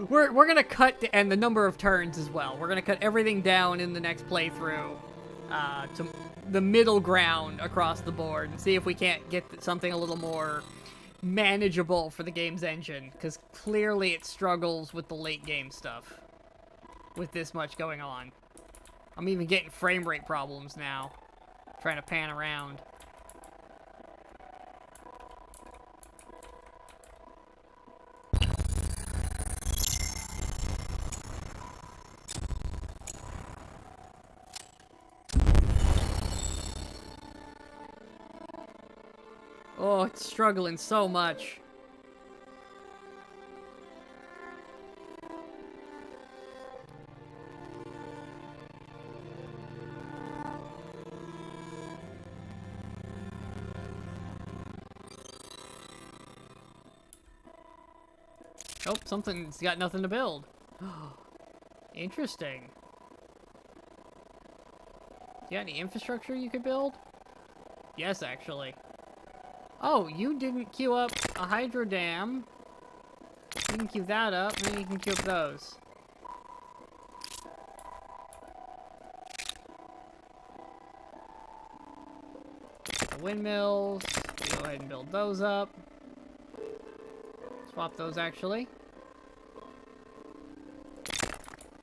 We're gonna cut and the number of turns as well. We're gonna cut everything down in the next playthrough to the middle ground across the board and see if we can't get something a little more manageable for the game's engine, because clearly it struggles with the late game stuff with this much going on. I'm even getting frame rate problems now trying to pan around. Oh, it's struggling so much. Oh, something's got nothing to build. Interesting. You got any infrastructure you could build? Yes, actually. Oh, you didn't queue up a hydro dam. You can queue that up, and then you can queue up those. The windmills. Go ahead and build those up. Swap those, actually.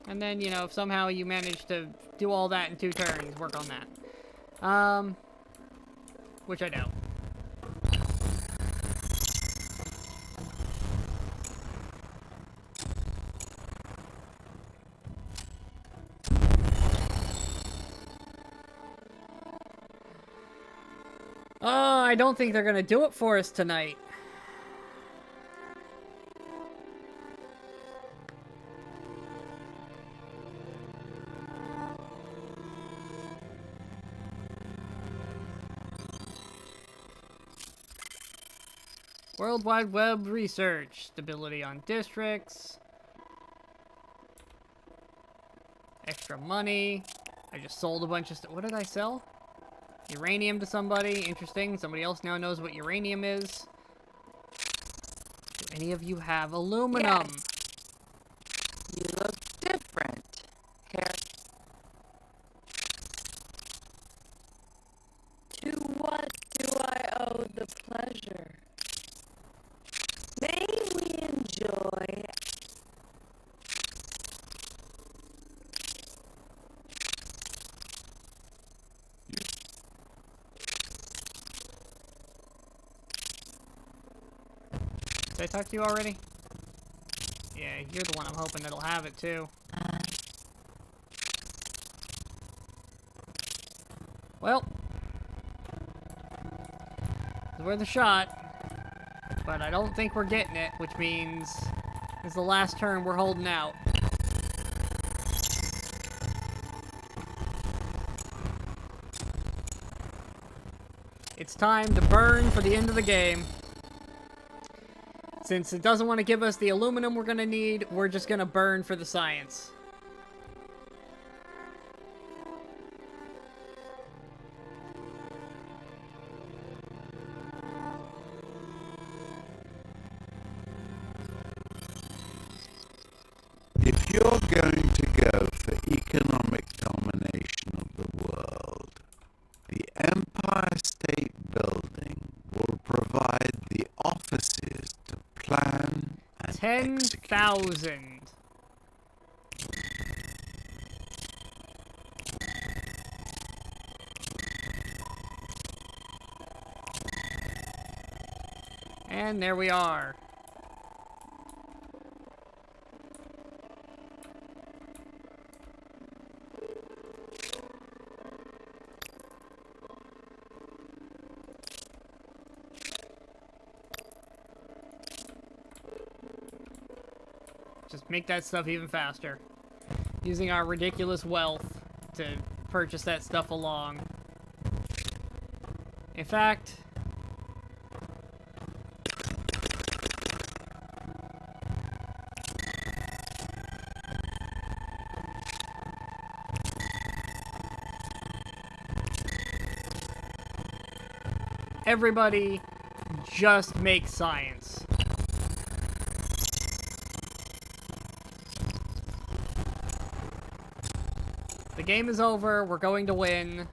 And then, you know, if somehow you manage to do all that in 2 turns, work on that. Which I doubt. I don't think they're gonna do it for us tonight. World Wide Web research. Stability on districts. Extra money. I just sold a bunch of stuff. What did I sell? Uranium to somebody. Interesting. Somebody else now knows what uranium is. Do any of you have aluminum? Yes. You look different. Hair. To what do I owe the pleasure? May we enjoy. Did I talk to you already? Yeah, you're the one I'm hoping that'll have it too. Well, it's worth a shot, but I don't think we're getting it, which means it's the last turn we're holding out. It's time to burn for the end of the game. Since it doesn't want to give us the aluminum we're gonna need, we're just gonna burn for the science. If you're going to go for economic domination of the world, 10,000. And there we are. Just make that stuff even faster. Using our ridiculous wealth to purchase that stuff along. In fact... everybody, just make science. The game is over. We're going to win.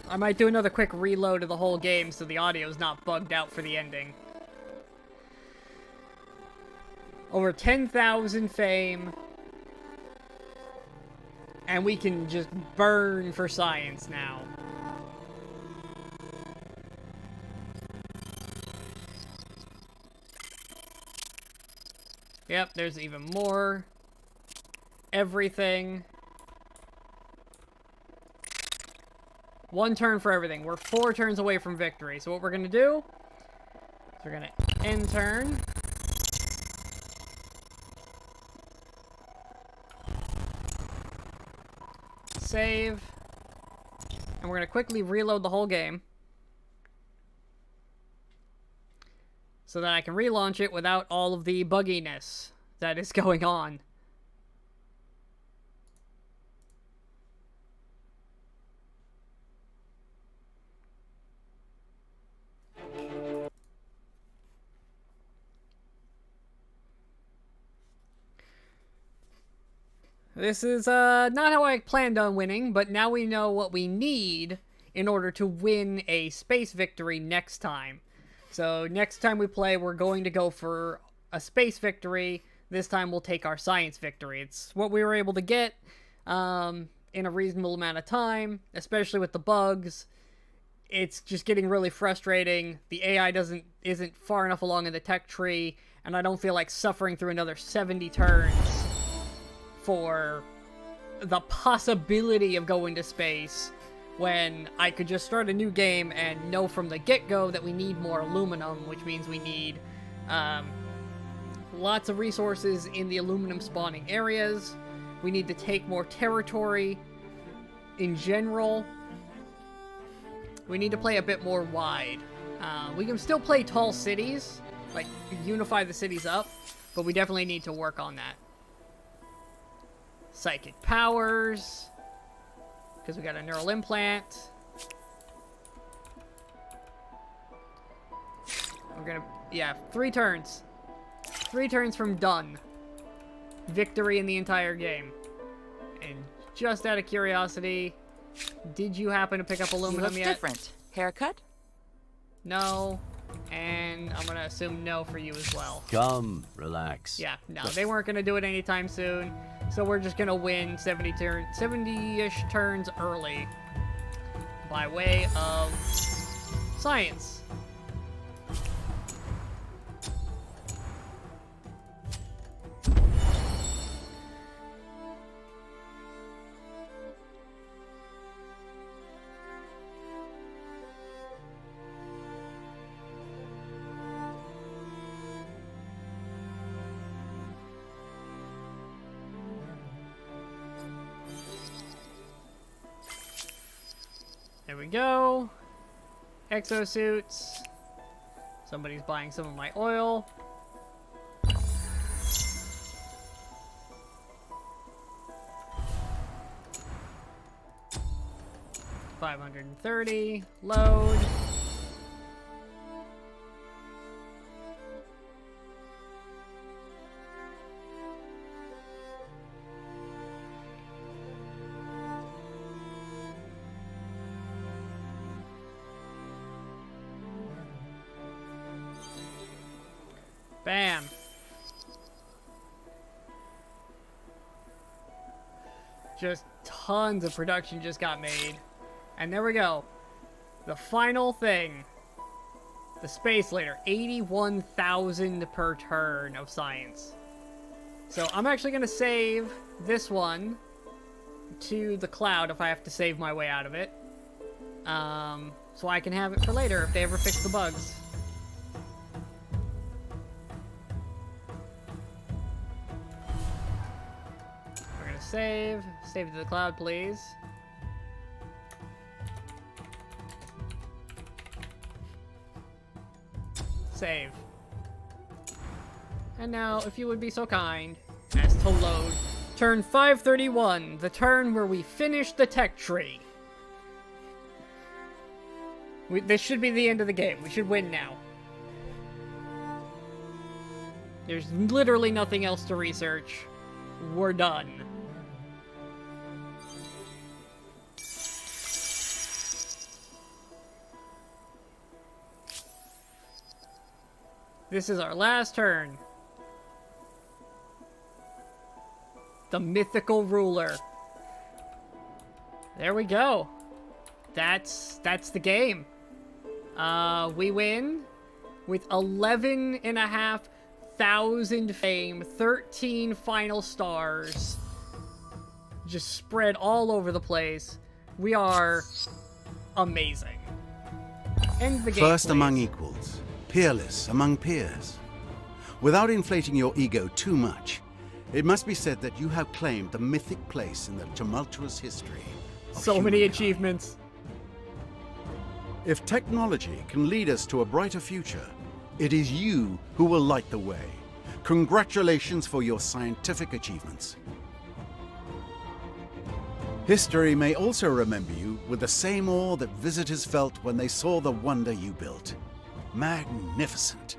I might do another quick reload of the whole game so the audio's not bugged out for the ending. Over 10,000 fame. And we can just burn for science now. Yep, there's even more. Everything. One turn for everything. We're 4 turns away from victory. So what we're going to do is we're going to end turn. Save. And we're going to quickly reload the whole game. So that I can relaunch it without all of the bugginess that is going on. This is not how I planned on winning, but now we know what we need in order to win a space victory next time. So next time we play, we're going to go for a space victory. This time we'll take our science victory. It's what we were able to get in a reasonable amount of time, especially with the bugs. It's just getting really frustrating. The AI isn't far enough along in the tech tree, and I don't feel like suffering through another 70 turns for the possibility of going to space when I could just start a new game and know from the get-go that we need more aluminum, which means we need lots of resources in the aluminum spawning areas. We need to take more territory in general. We need to play a bit more wide. We can still play tall cities, like unify the cities up, but we definitely need to work on that. Psychic powers, because we got a neural implant. We're gonna, yeah, 3 turns. 3 turns from done. Victory in the entire game. And just out of curiosity, did you happen to pick up You aluminum look yet? different. Haircut? No. And I'm gonna assume no for you as well. Come, relax. Yeah, no, they weren't gonna do it anytime soon. So we're just gonna win 70-ish turns early by way of science. There we go. Exosuits. Somebody's buying some of my oil. $530. Load. Bam. Just tons of production just got made. And there we go. The final thing. The space later. 81,000 per turn of science. So I'm actually going to save this one to the cloud if I have to save my way out of it. So I can have it for later if they ever fix the bugs. We're going to save. Save to the cloud, please. Save. And now, if you would be so kind as to load turn 531, the turn where we finish the tech tree. This should be the end of the game. We should win now. There's literally nothing else to research. We're done. This is our last turn. The mythical ruler. There we go. That's the game. We win with 11,500 fame, 13 final stars, just spread all over the place. We are amazing. End the game, First please. among equals, peerless among peers. Without inflating your ego too much, it must be said that you have claimed the mythic place in the tumultuous history of So many humankind. achievements. If technology can lead us to a brighter future, it is you who will light the way. Congratulations for your scientific achievements. History may also remember you with the same awe that visitors felt when they saw the wonder you built. Magnificent.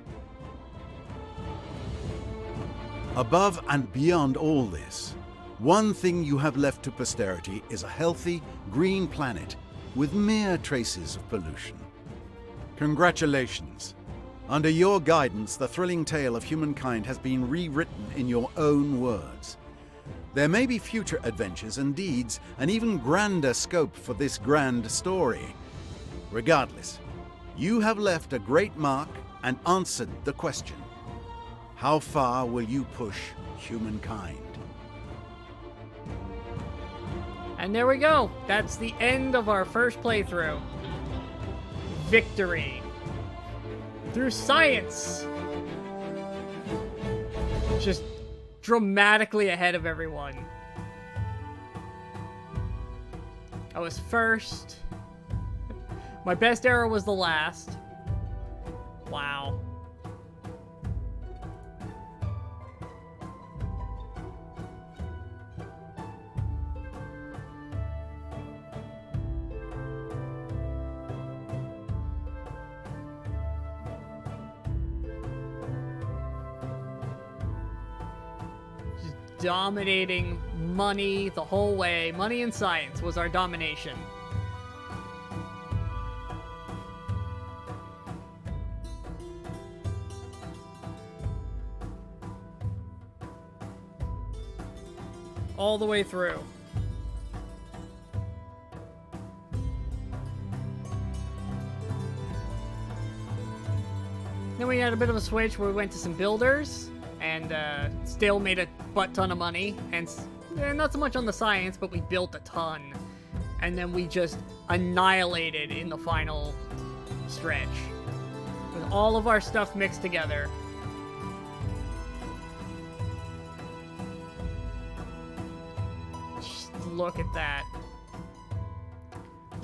Above and beyond all this, one thing you have left to posterity is a healthy, green planet with mere traces of pollution. Congratulations. Under your guidance, the thrilling tale of humankind has been rewritten in your own words. There may be future adventures and deeds, an even grander scope for this grand story. Regardless, you have left a great mark and answered the question: how far will you push humankind? And there we go. That's the end of our first playthrough. Victory. Through science. Just dramatically ahead of everyone. I was first. My best era was the last. Wow. Dominating money the whole way. Money and science was our domination. All the way through. Then we had a bit of a switch where we went to some builders and still made a butt ton of money, and not so much on the science, but we built a ton, and then we just annihilated in the final stretch with all of our stuff mixed together. Just look at that.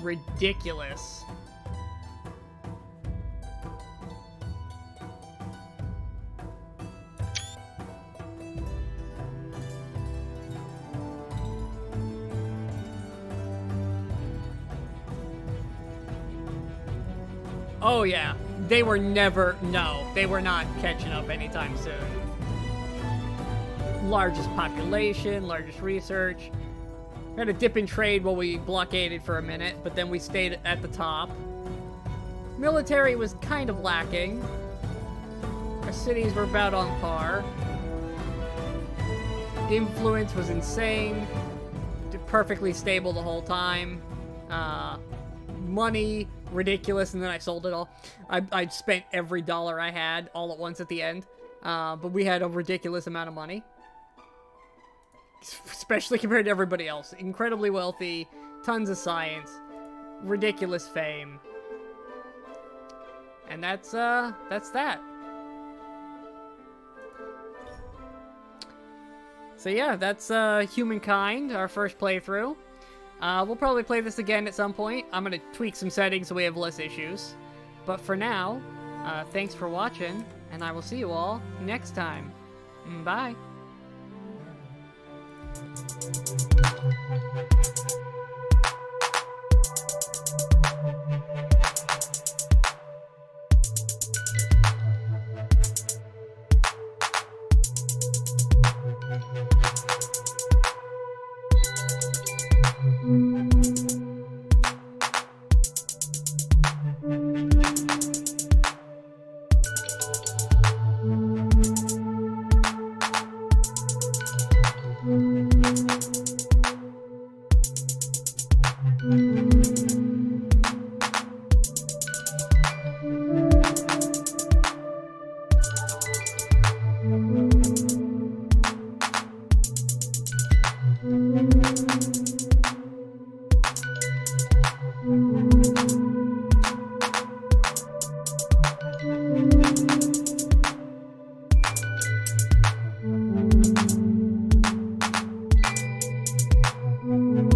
Ridiculous. Oh yeah, they were never, no, they were not catching up anytime soon. Largest population, largest research. We had a dip in trade while we blockaded for a minute, but then we stayed at the top. Military was kind of lacking. Our cities were about on par. Influence was insane. Perfectly stable the whole time. Money, ridiculous, and then I sold it all. I spent every dollar I had all at once at the end. But we had a ridiculous amount of money. Especially compared to everybody else. Incredibly wealthy, tons of science, ridiculous fame. And that's that. So yeah, that's Humankind, our first playthrough. We'll probably play this again at some point. I'm gonna tweak some settings so we have less issues. But for now, thanks for watching, and I will see you all next time. Bye.